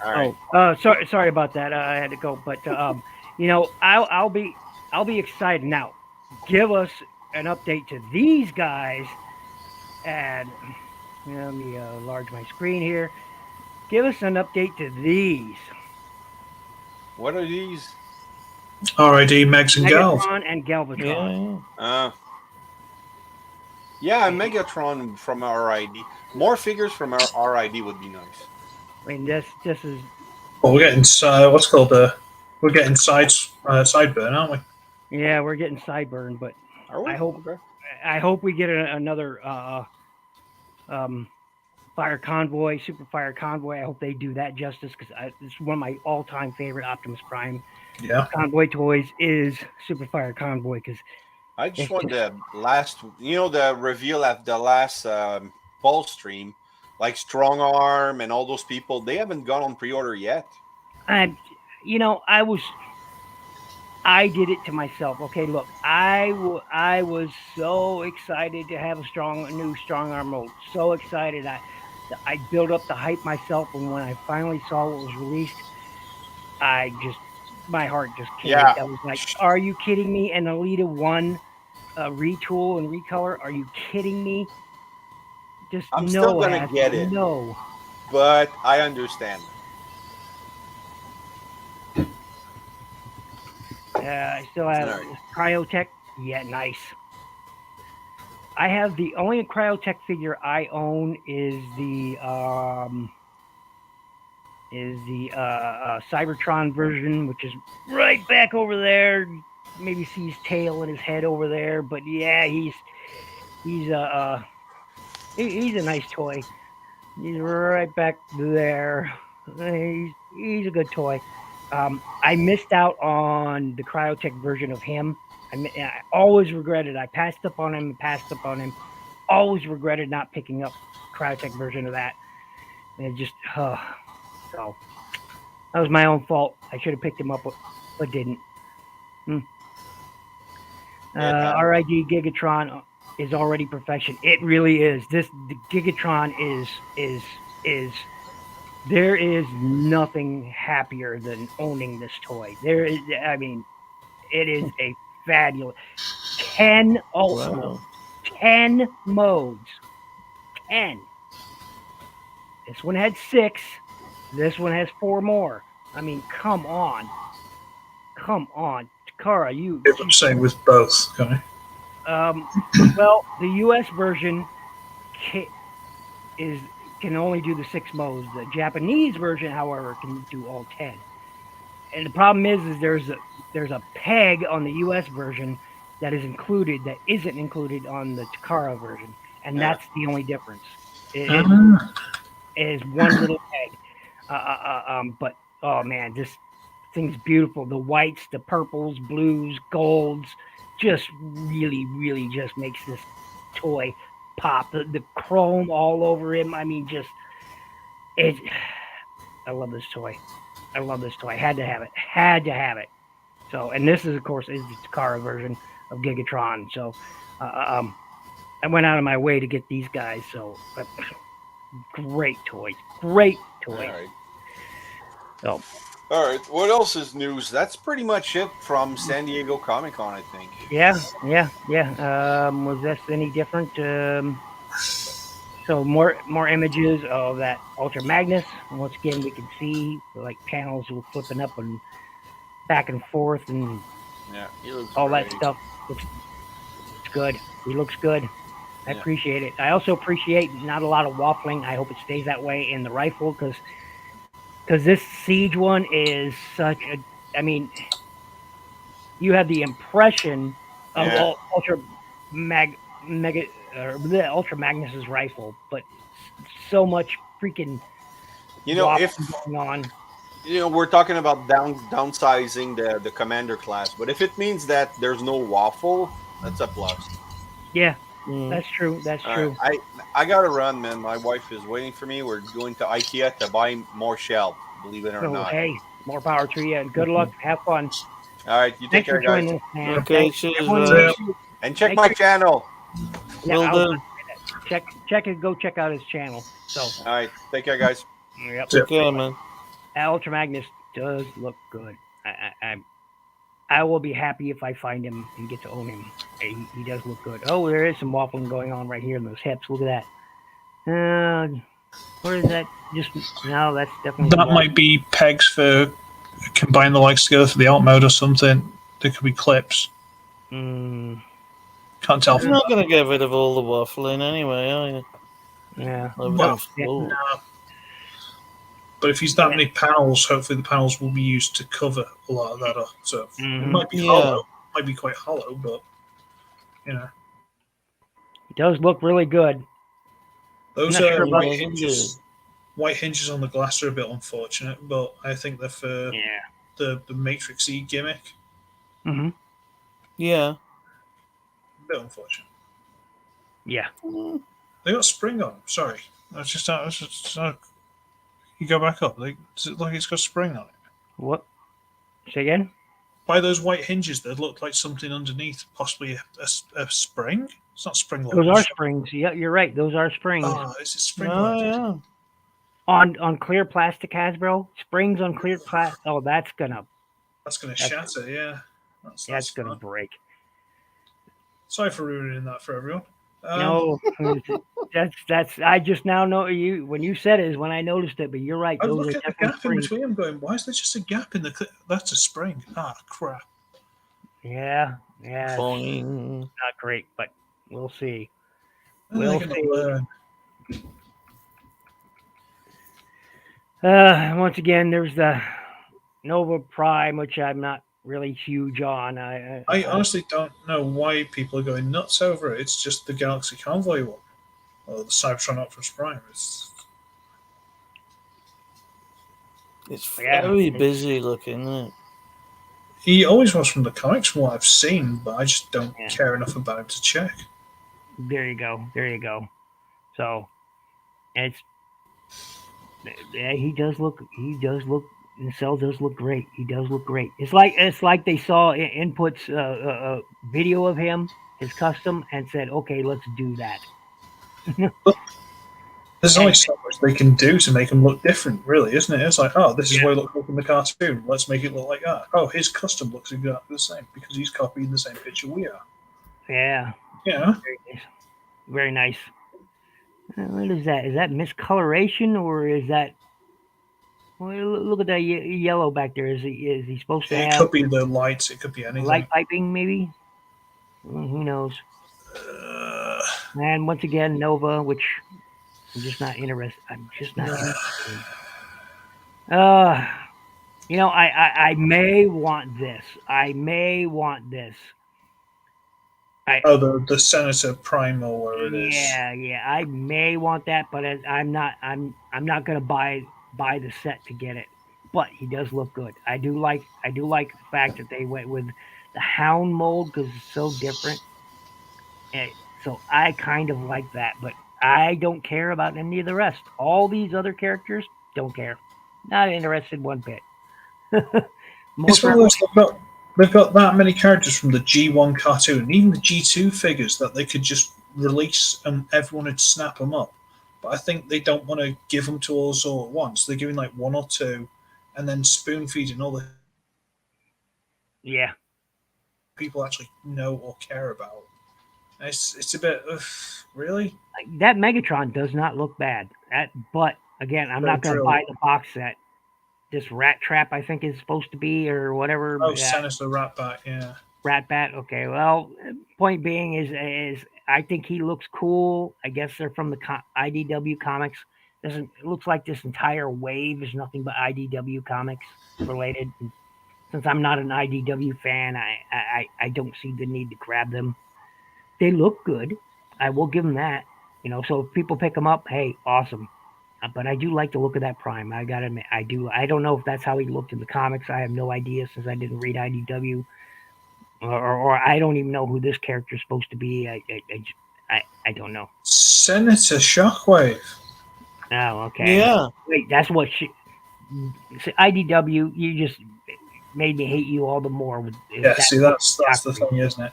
All right. Sorry about that. I had to go, but I'll be excited now. Give us an update to these guys, and let me enlarge my screen here. Give us an update to these. What are these? RID, Megs and Galv. Megatron and Galvatron. Yeah, Megatron from RID. More figures from our RID would be nice. I mean, this is. Well, we're getting we're getting sideburn, aren't we? Yeah, we're getting sideburn, but I hope we get another Fire Convoy, Super Fire Convoy. I hope they do that justice because it's one of my all-time favorite Optimus Prime Convoy toys is Super Fire Convoy because I just want the last, the reveal at the last Pulse stream, like Strong Arm and all those people. They haven't gone on pre-order yet. I did it to myself. Okay, look, I was so excited to have a new strong arm mold. So excited. I built up the hype myself, and when I finally saw what was released, my heart just caved. Yeah. I was like, "Are you kidding me?" An Elita 1 retool and recolor? Are you kidding me? Just I'm still gonna get it. No, but I understand. I still have Cryotech. Yeah, nice. I have the only Cryotech figure I own is the Cybertron version, which is right back over there. Maybe see his tail and his head over there, but yeah, he's a nice toy. He's right back there. He's a good toy. I missed out on the Cryotech version of him. I always regretted. I passed up on him. Always regretted not picking up Cryotech version of that. And it just, so that was my own fault. I should have picked him up, but didn't. RID Gigatron is already perfection. It really is. The Gigatron is. There is nothing happier than owning this toy. It is a fabulous 10 ultimate, 10 modes, 10. This one had 6. This one has 4 more. I mean, come on, Takara, you. I'm saying with both, okay. Well, the U.S. version can only do the 6 modes. The Japanese version, however, can do all 10. And the problem is there's a peg on the U.S. version that is included that isn't included on the Takara version, and that's the only difference. It is one little peg. But oh man, this thing's beautiful. The whites, the purples, blues, golds, just really, really just makes this toy pop. The chrome all over him. I mean, I love this toy. I had to have it. So, and this is, of course, is the Takara version of Gigatron. So, I went out of my way to get these guys. So, great toys. All right. So, all right. What else is news? That's pretty much it from San Diego Comic-Con, I think. Yeah. Was this any different? So more images of that Ultra Magnus. And once again, we can see like panels were flipping up and back and forth, and all that stuff looks good. He looks good. I appreciate it. I also appreciate not a lot of waffling. I hope it stays that way in the rifle because this Siege one is such a. I mean, you have the impression of Ultra Magnus's rifle, but so much freaking going on. We're talking about downsizing the commander class, but if it means that there's no waffle, that's a plus. Yeah, that's true. I gotta run, man. My wife is waiting for me. We're going to IKEA to buy more shell. Believe it or not. Hey, more power to you, and good luck. Have fun. All right, you take care, guys. Us, man. Okay, cheers. And check my channel. Yeah, go check out his channel. So. All right, take care, guys. Yep. Take care, man. Ultra Magnus does look good. I will be happy if I find him and get to own him. He does look good. Oh, there is some waffling going on right here in those hips. Look at that. What is that? That's definitely. That might be pegs for combine the legs together for the alt mode or something. There could be clips. Can't tell. You're not going to get rid of all the waffling anyway, are you? Yeah. No. But if he's that many panels, hopefully the panels will be used to cover a lot of that up. So it might be hollow. It might be quite hollow, but It does look really good. Those I'm not sure about white hinges. White hinges on the glass are a bit unfortunate, but I think they're for the Matrix E gimmick. Mm-hmm. Yeah. A bit unfortunate. Yeah. They got spring on them. Sorry. You go back up. Does it look like it's got spring on it? What? Say again? By those white hinges, that look like something underneath, possibly a spring. It's not spring loaded. Those are springs. Yeah, you're right. Those are springs. Oh, is it spring Oh, loaded? yeah. On clear plastic, Hasbro. Springs on clear plastic. Oh, that's gonna shatter. Yeah, that's gonna break. Sorry for ruining that for everyone. No, that's. I just now know you when you said it is when I noticed it. But you're right. I Those look are at the definitely gap springs. in between them, going, "Why is there just a gap in the? That's a spring." Ah, crap. Yeah. Boing. Not great, but we'll see. We'll see. Once again, there's the Nova Prime, which I'm not really huge on. I honestly don't know why people are going nuts over it. It's just the Galaxy Convoy one, or the Cybertron Optimus Prime. It's very busy looking, isn't it? He always was from the comics, from what I've seen, but I just don't care enough about him to check. There you go. So, it's he does look. The cell does look great. He does look great. It's like they saw inputs video of him, his custom, and said, "Okay, let's do that." There's only so much they can do to make him look different, really, isn't it? It's like, oh, this is what he looks like in the cartoon. Let's make it look like that. Oh, his custom looks exactly the same because he's copying the same picture we are. Yeah. Yeah. Very nice. What is that? Is that miscoloration or is that? Well, look at that yellow back there. Is he supposed to have? It could be the lights. It could be anything. Light piping, maybe. Who knows? And once again, Nova, which I'm just not interested. Interested. I may want this. The Senator Prime or whatever it is. Yeah. I may want that, but I'm not gonna buy the set to get it. But he does look good. I do like the fact that they went with the Hound mold because it's so different. And so I kind of like that, but I don't care about any of the rest. All these other characters, don't care. Not interested one bit. It's one of those, they've got that many characters from the G1 cartoon, and even the G2 figures that they could just release and everyone would snap them up. But I think they don't want to give them to us all at once. They're giving like one or two, and then spoon feeding all the people actually know or care about. It's a bit really. That Megatron does not look bad. But again, I'm not going to buy the box set. This Rat Trap, I think, is supposed to be or whatever. Oh, Senator Ratbat, yeah. Ratbat, okay. Well, point being is I think he looks cool. I guess they're from the IDW comics. It looks like this entire wave is nothing but IDW comics related. And since I'm not an IDW fan, I don't see the need to grab them. They look good. I will give them that. So if people pick them up, hey, awesome. But I do like the look of that Prime. I gotta admit, I do. I don't know if that's how he looked in the comics. I have no idea since I didn't read IDW, or I don't even know who this character is supposed to be. I don't know. Senator Shockwave. Oh, okay. Yeah. Wait, that's what IDW. You just made me hate you all the more. That's the thing, isn't it?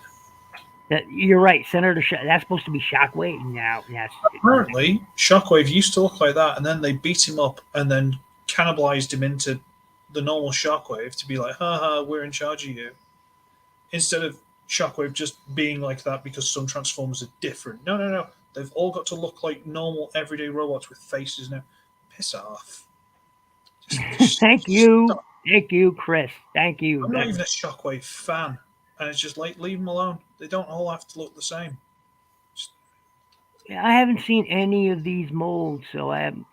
You're right, Senator. That's supposed to be Shockwave now. Yes. Apparently, Shockwave used to look like that, and then they beat him up and then cannibalized him into the normal Shockwave to be like, "Ha, we're in charge of you." Instead of Shockwave just being like that because some Transformers are different. No. They've all got to look like normal, everyday robots with faces now. Piss off. Thank you, Chris. Thank you. I'm not even a Shockwave fan. And it's just like, leave them alone. They don't all have to look the same. I haven't seen any of these molds, so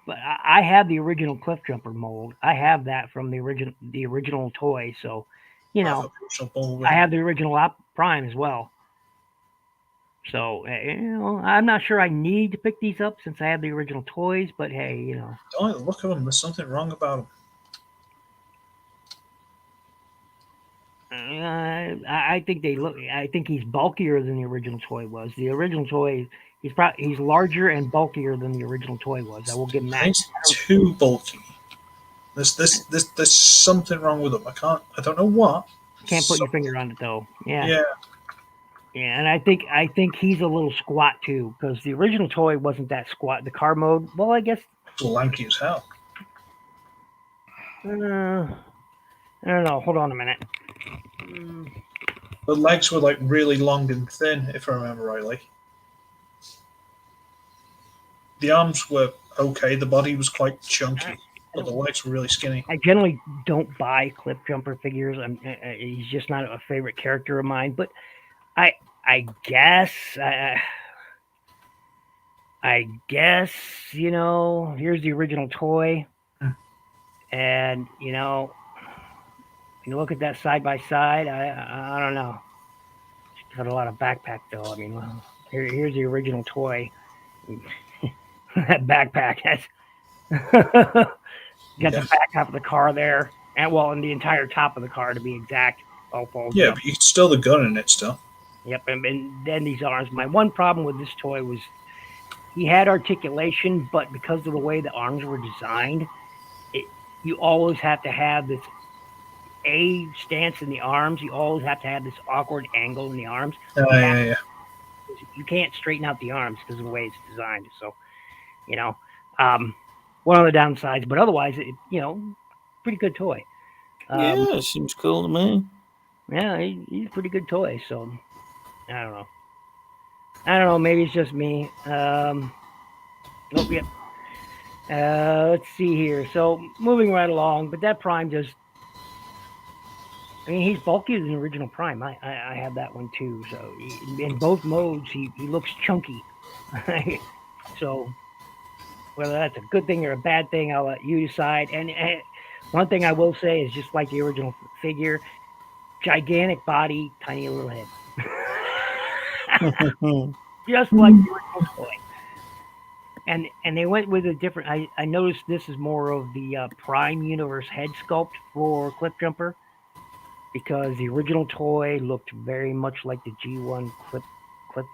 but I have the original Cliff Jumper mold. I have that from the original toy. So, I have the original Prime as well. So I'm not sure I need to pick these up since I have the original toys. But hey, Don't like the look of them. There's something wrong about them. I think they look. I think he's bulkier than the original toy was. The original toy, he's larger and bulkier than the original toy was. I will give him I that. think it's too bulky. There's something wrong with them. I don't know what. Can't put your finger on it though. Yeah. Yeah. Yeah, and I think he's a little squat too, because the original toy wasn't that squat. The car mode, well, I guess. Lanky as hell. I don't know. Hold on a minute. The legs were like really long and thin, if I remember rightly. The arms were okay. The body was quite chunky, but the legs were really skinny. I generally don't buy clip jumper figures. He's just not a favorite character of mine. But I guess here's the original toy, and when you look at that side by side, I don't know. It's got a lot of backpack though. I mean, here's the original toy. That backpack has got the back half of the car there, and the entire top of the car to be exact. All folds up. But you can still the gun in it still. Yep, and then these arms. My one problem with this toy was he had articulation, but because of the way the arms were designed, you always have to have this stance in the arms. You always have to have this awkward angle in the arms. Yeah. You can't straighten out the arms because of the way it's designed. So, one of the downsides, but otherwise, pretty good toy. Yeah, seems cool to me. Yeah, he's a pretty good toy. So, I don't know. Maybe it's just me. Nope. Yep. Let's see here. So moving right along, but that Prime he's bulkier than the original Prime. I have that one too. So in both modes, he looks chunky. So whether that's a good thing or a bad thing, I'll let you decide. And one thing I will say is just like the original figure, gigantic body, tiny little head. Just like the original toy. And they went with a different. I noticed this is more of the Prime Universe head sculpt for Clip Jumper, because the original toy looked very much like the G1 Clip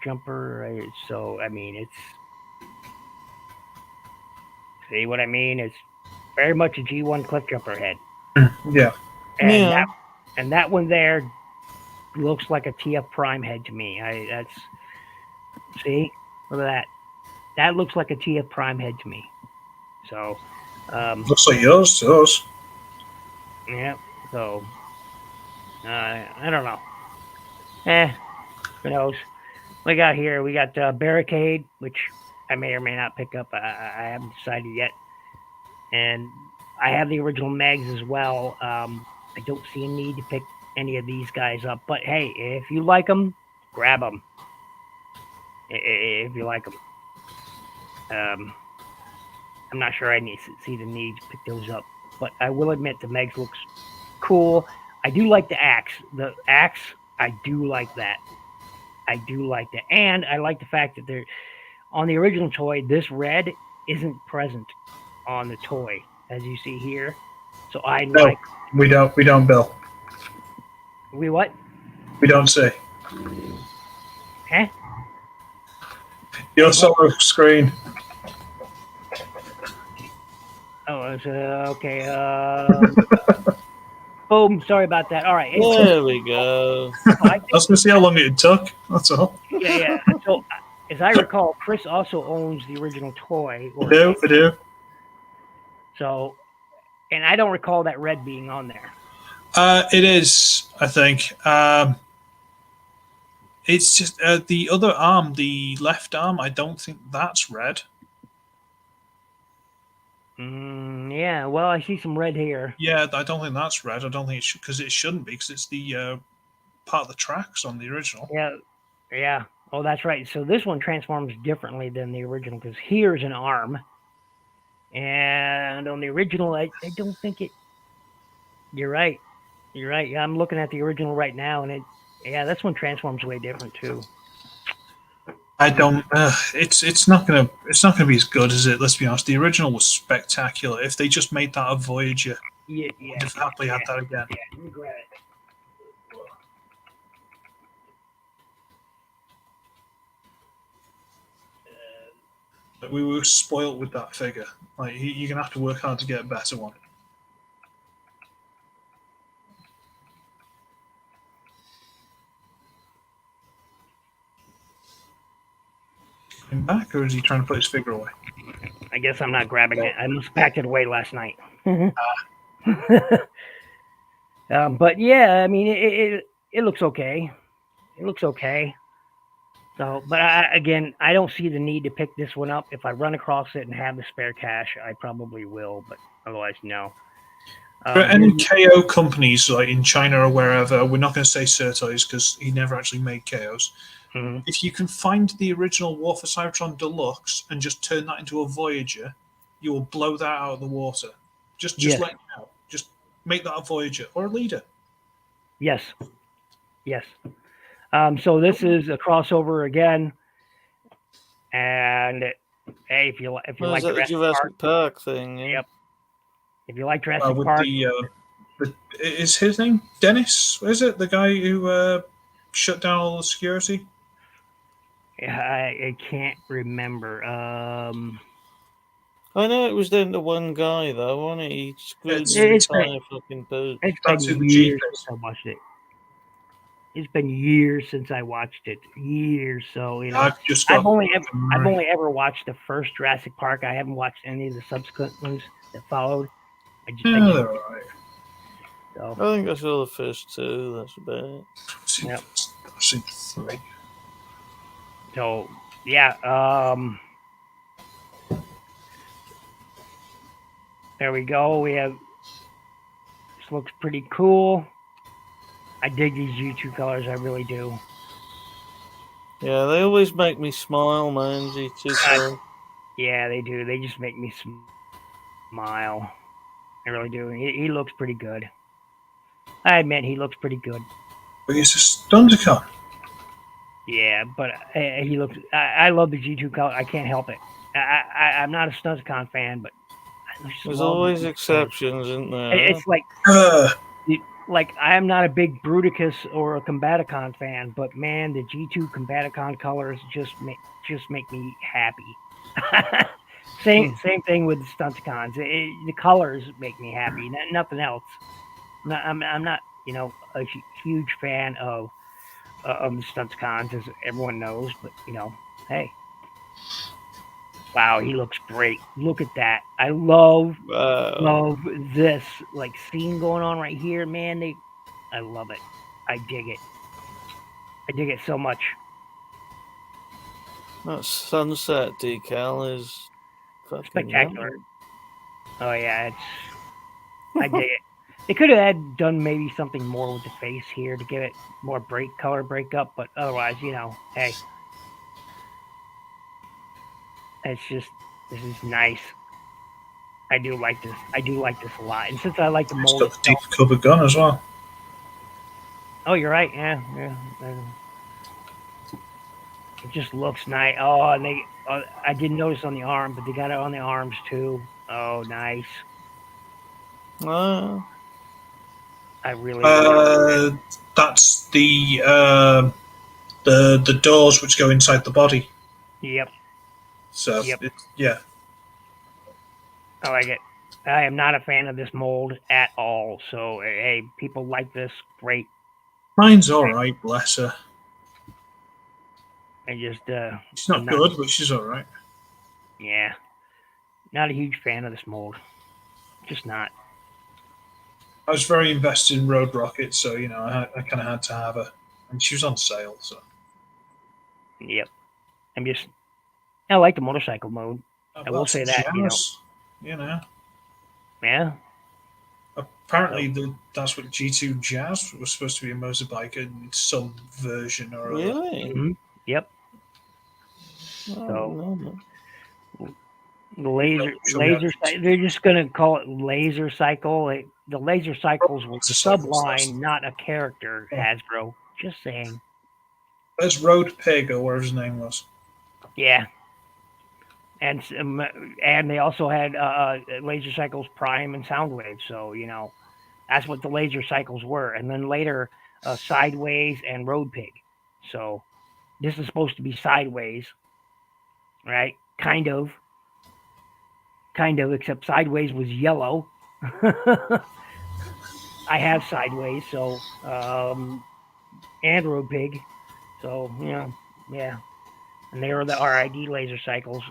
Jumper. So I mean, see what I mean? It's very much a G1 Clip Jumper head. Yeah. And that one there looks like a TF Prime head to me. See, look at that. That looks like a TF Prime head to me. So, looks like yours to us. Yeah. So, I don't know. Who knows? We got Barricade, which I may or may not pick up. I haven't decided yet. And I have the original Megs as well. I don't see a need to pick any of these guys up. But hey, if you like them, grab them. If you like them. I'm not sure I see the need to pick those up, but I will admit the Megs looks cool. I do like the axe. The axe, I do like that. And I like the fact that they're on the original toy. This red isn't present on the toy, as you see here. So we don't, Bill. We what? We don't say. Huh? Your solo screen. Oh, okay. Boom. Sorry about that. All right. There we go. I was going to see how long it took. That's all. Yeah. So, as I recall, Chris also owns the original toy. I do. So, and I don't recall that red being on there. It is, I think. It's just the other arm, the left arm. I don't think that's red. Yeah, well, I see some red here. Yeah, I don't think that's red. I don't think it should, because it shouldn't be, because it's the part of the tracks on the original. Yeah. Oh, that's right. So this one transforms differently than the original, because here's an arm, and on the original, I don't think it. You're right. Yeah, I'm looking at the original right now, and this one transforms way different too. I don't. It's not gonna be as good as it. Let's be honest. The original was spectacular. If they just made that a Voyager, Yeah, I'd have happily had that again. Yeah, let me grab it. We were spoilt with that figure. Like you're gonna have to work hard to get a better one. Coming back, or is he trying to put his figure away? I guess I'm not grabbing it. I must have packed it away last night. But yeah, I mean, it looks okay. It looks okay. So, but again, I don't see the need to pick this one up. If I run across it and have the spare cash, I probably will. But otherwise, no. For any KO companies like in China or wherever, we're not going to say Surtoys because he never actually made KOs. Mm-hmm. If you can find the original War for Cybertron Deluxe and just turn that into a Voyager, you will blow that out of the water. Just let me know. Just make that a Voyager or a Leader. Yes. So this is a crossover again, and hey, if you like the Jurassic Park thing, yeah. Yep. If you like Jurassic Park, is his name Dennis? Is it the guy who shut down all the security? I can't remember. I know it was down to one guy though, wasn't it? He screwed the entire fucking boat. It's been years since I watched it. It's been years since I watched it. Years, so you know. I've only ever watched the first Jurassic Park. I haven't watched any of the subsequent ones that followed. They're all right. So, I think I saw the first two. That's about it. Yep. I've seen three. So yeah, there we go. We have. This looks pretty cool. I dig these G2 colors. I really do. Yeah, they always make me smile, man. G2 colors. Yeah, they do. They just make me smile. I really do. He looks pretty good. I admit he looks pretty good. But he's a Stunticon. Yeah, but he looks. I love the G2 color. I can't help it. I'm not a Stunticon fan, but there's always exceptions, isn't there? It's like I am not a big Bruticus or a Combaticon fan, but man, the G2 Combaticon colors just make me happy. Same thing with the Stunticons. The colors make me happy. Nothing else. I'm not a huge fan of the Stunticons, as everyone knows. But hey, wow, he looks great. Look at that. I love this scene going on right here, man. I love it. I dig it. I dig it so much. That sunset decal is spectacular. Oh yeah, I dig it. They could have done maybe something more with the face here to give it more color breakup, but otherwise, hey, it's just this is nice. I do like this. I do like this a lot, and since I like the mold, it's got the deep cover gun as well. Oh, you're right. Yeah. It just looks nice. Oh, and I didn't notice on the arm, but they got it on the arms too. Oh, nice. I really. That's the doors which go inside the body. Yep. So yeah. I like it. I am not a fan of this mold at all. So hey, people like this, great. Mine's all right, bless her. I just she's not good, but she's all right. Yeah, not a huge fan of this mold. Just not. I was very invested in Road Rocket, so I kind of had to have her, and she was on sale. So. Yep. I like the motorcycle mode. I will say that. Yeah. Apparently, that's what G2 Jazz was supposed to be, a motorbike in some version or other. Really? Mm-hmm. Yep. So the laser, they're just gonna call it Laser Cycle. The Laser Cycles was a subline, not a character. Hasbro. Just saying. There's Road Pig or whatever his name was. Yeah. And they also had laser cycles, prime and soundwave. So that's what the laser cycles were. And then later, sideways and road pig. So this is supposed to be sideways, right? Kind of, except sideways was yellow. I have sideways, so and road pig. So yeah. And they were the RID laser cycles.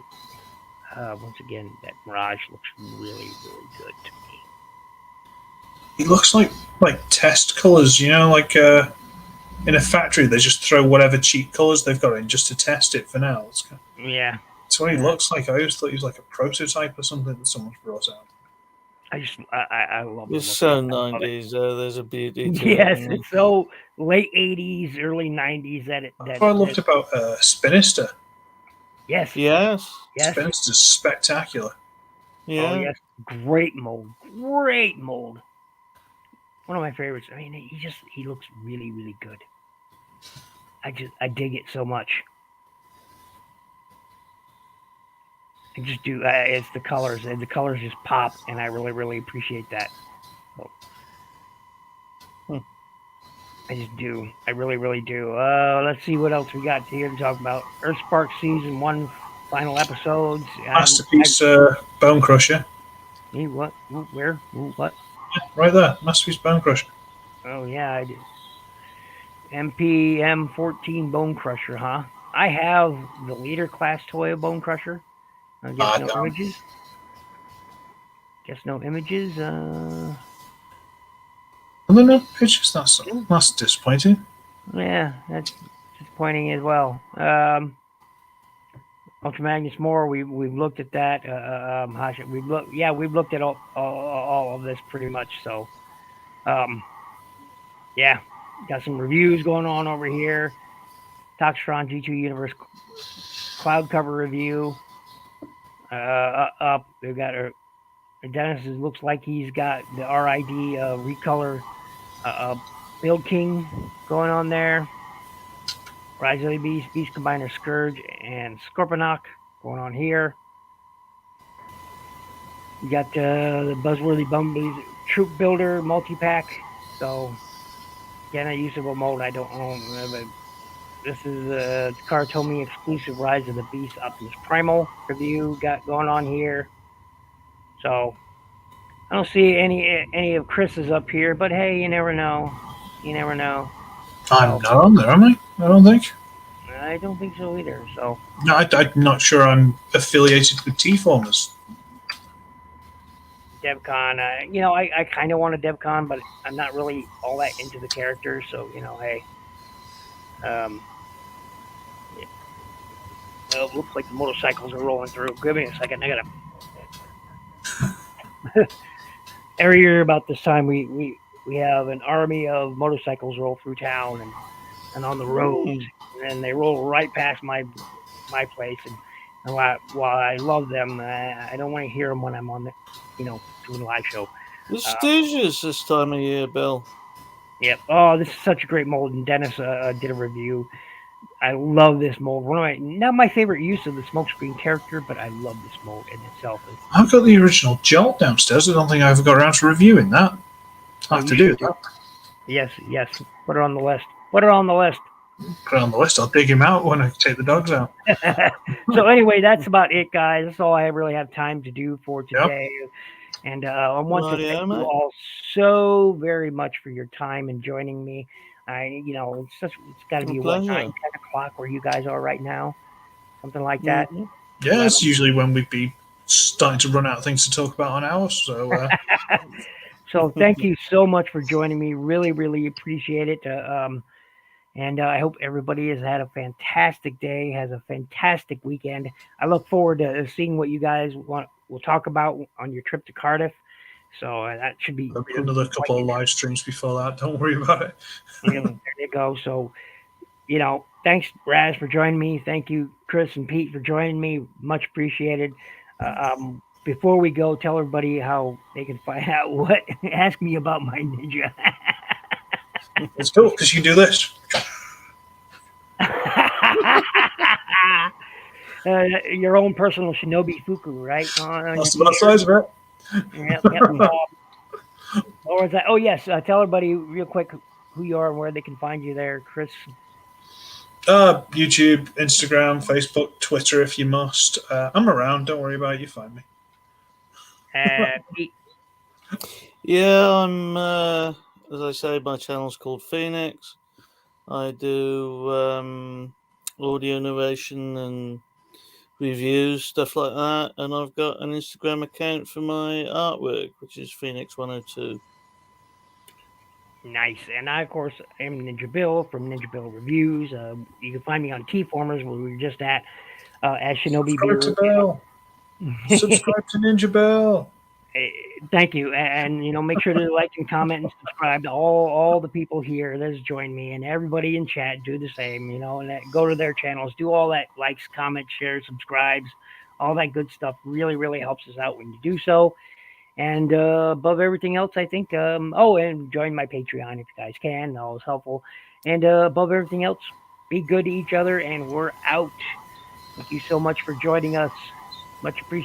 Once again, that Mirage looks really, really good to me. It looks like test colors, like in a factory they just throw whatever cheap colors they've got in just to test it for now. Yeah. That's what he looks like. I always thought he was like a prototype or something that someone's brought out. I love it. It's so 90s. There's a beauty to yes, it. It's so late 80s, early 90s that That's what I loved about Spinister. Yes. Spinister's spectacular. Yeah. Oh, yes. Great mold. One of my favorites. I mean, he looks really, really good. I dig it so much. I just do. It's the colors. And the colors just pop, and I really, really appreciate that. So, I just do. I really, really do. Let's see what else we got here to talk about. Earthspark Season 1 final episodes. Masterpiece Bone Crusher. What? Where? What? Right there. Masterpiece Bone Crusher. Oh, yeah, I did. MPM14 Bone Crusher, huh? I have the leader class toy of Bone Crusher. I guess no images. Guess no images. No pictures. That's disappointing. Yeah, that's disappointing as well. Ultra Magnus More. We've looked at that. We've looked at all of this pretty much. So, yeah, got some reviews going on over here. Toxtron G2 Universe cloud cover review. Up, they've got Dennis. Looks like he's got the RID recolor Build King going on there. Rise of the Beast, Beast Combiner Scourge, and Scorponok going on here. You got the Buzzworthy Bumblebees Troop Builder multi-pack. So, again, a usable mold I don't own. But this is a Karatomi exclusive Rise of the Beast Optimus Primal review got going on here. So, I don't see any of Chris's up here, but hey, you never know. I'm not on there, am I? I don't think. I don't think so either. So no, I'm not sure I'm affiliated with T-Formers. DevCon, I kind of want a DevCon, but I'm not really all that into the characters. So hey, it looks like the motorcycles are rolling through. Give me a second. I gotta. Every year about this time, we have an army of motorcycles roll through town and on the roads, and they roll right past my place. And while I love them, I don't want to hear them when I'm on the, doing a live show. Prestigious this time of year, Bill. Yep. Oh, this is such a great mold, and Dennis did a review. I love this mold. Not my favorite use of the smokescreen character, but I love this mold in itself. I've got the original Jolt downstairs. I don't think I ever got around to reviewing that. I'll have to do that. Yes. Put it on the list. Put it on the list. I'll dig him out when I take the dogs out. So anyway, that's about it, guys. That's all I really have time to do for today. Yep. And I want to thank you all so very much for your time and joining me. It's got to be 9-10 o'clock where you guys are right now, something like that. Mm-hmm. Yeah, it's usually when we'd be starting to run out of things to talk about on ours. So, so thank you so much for joining me. Really, really appreciate it. And I hope everybody has had a fantastic day, has a fantastic weekend. I look forward to seeing what you guys will talk about on your trip to Cardiff. So that should be... There'll be another couple of live streams before that. Don't worry about it. There you go. So, thanks, Raz, for joining me. Thank you, Chris and Pete, for joining me. Much appreciated. Before we go, tell everybody how they can find out ask me about my Ninja. It's cool because you can do this. your own personal Shinobi Fuku, right? That's about the size of it. Yep. What was that? Oh, yes. Tell everybody real quick who you are and where they can find you there, Chris. YouTube, Instagram, Facebook, Twitter, if you must. I'm around. Don't worry about it. You find me. Pete. Yeah, I'm. As I say, my channel's called Phoenix. I do audio narration and reviews, stuff like that, and I've got an Instagram account for my artwork, which is Phoenix102. Nice. And I, of course, am NinjaBill from NinjaBill Reviews. You can find me on T-Formers, where we were just at Shinobi Subscribe to Birru. Bill. Subscribe to NinjaBill. Thank you, and make sure to like and comment and subscribe to all the people here that's joined me, and everybody in chat do the same. And go to their channels, do all that, likes, comments, shares, subscribes, all that good stuff. Really, really helps us out when you do so. And above everything else, I think. And join my Patreon if you guys can. That was helpful. And above everything else, be good to each other, and we're out. Thank you so much for joining us. Much appreciated.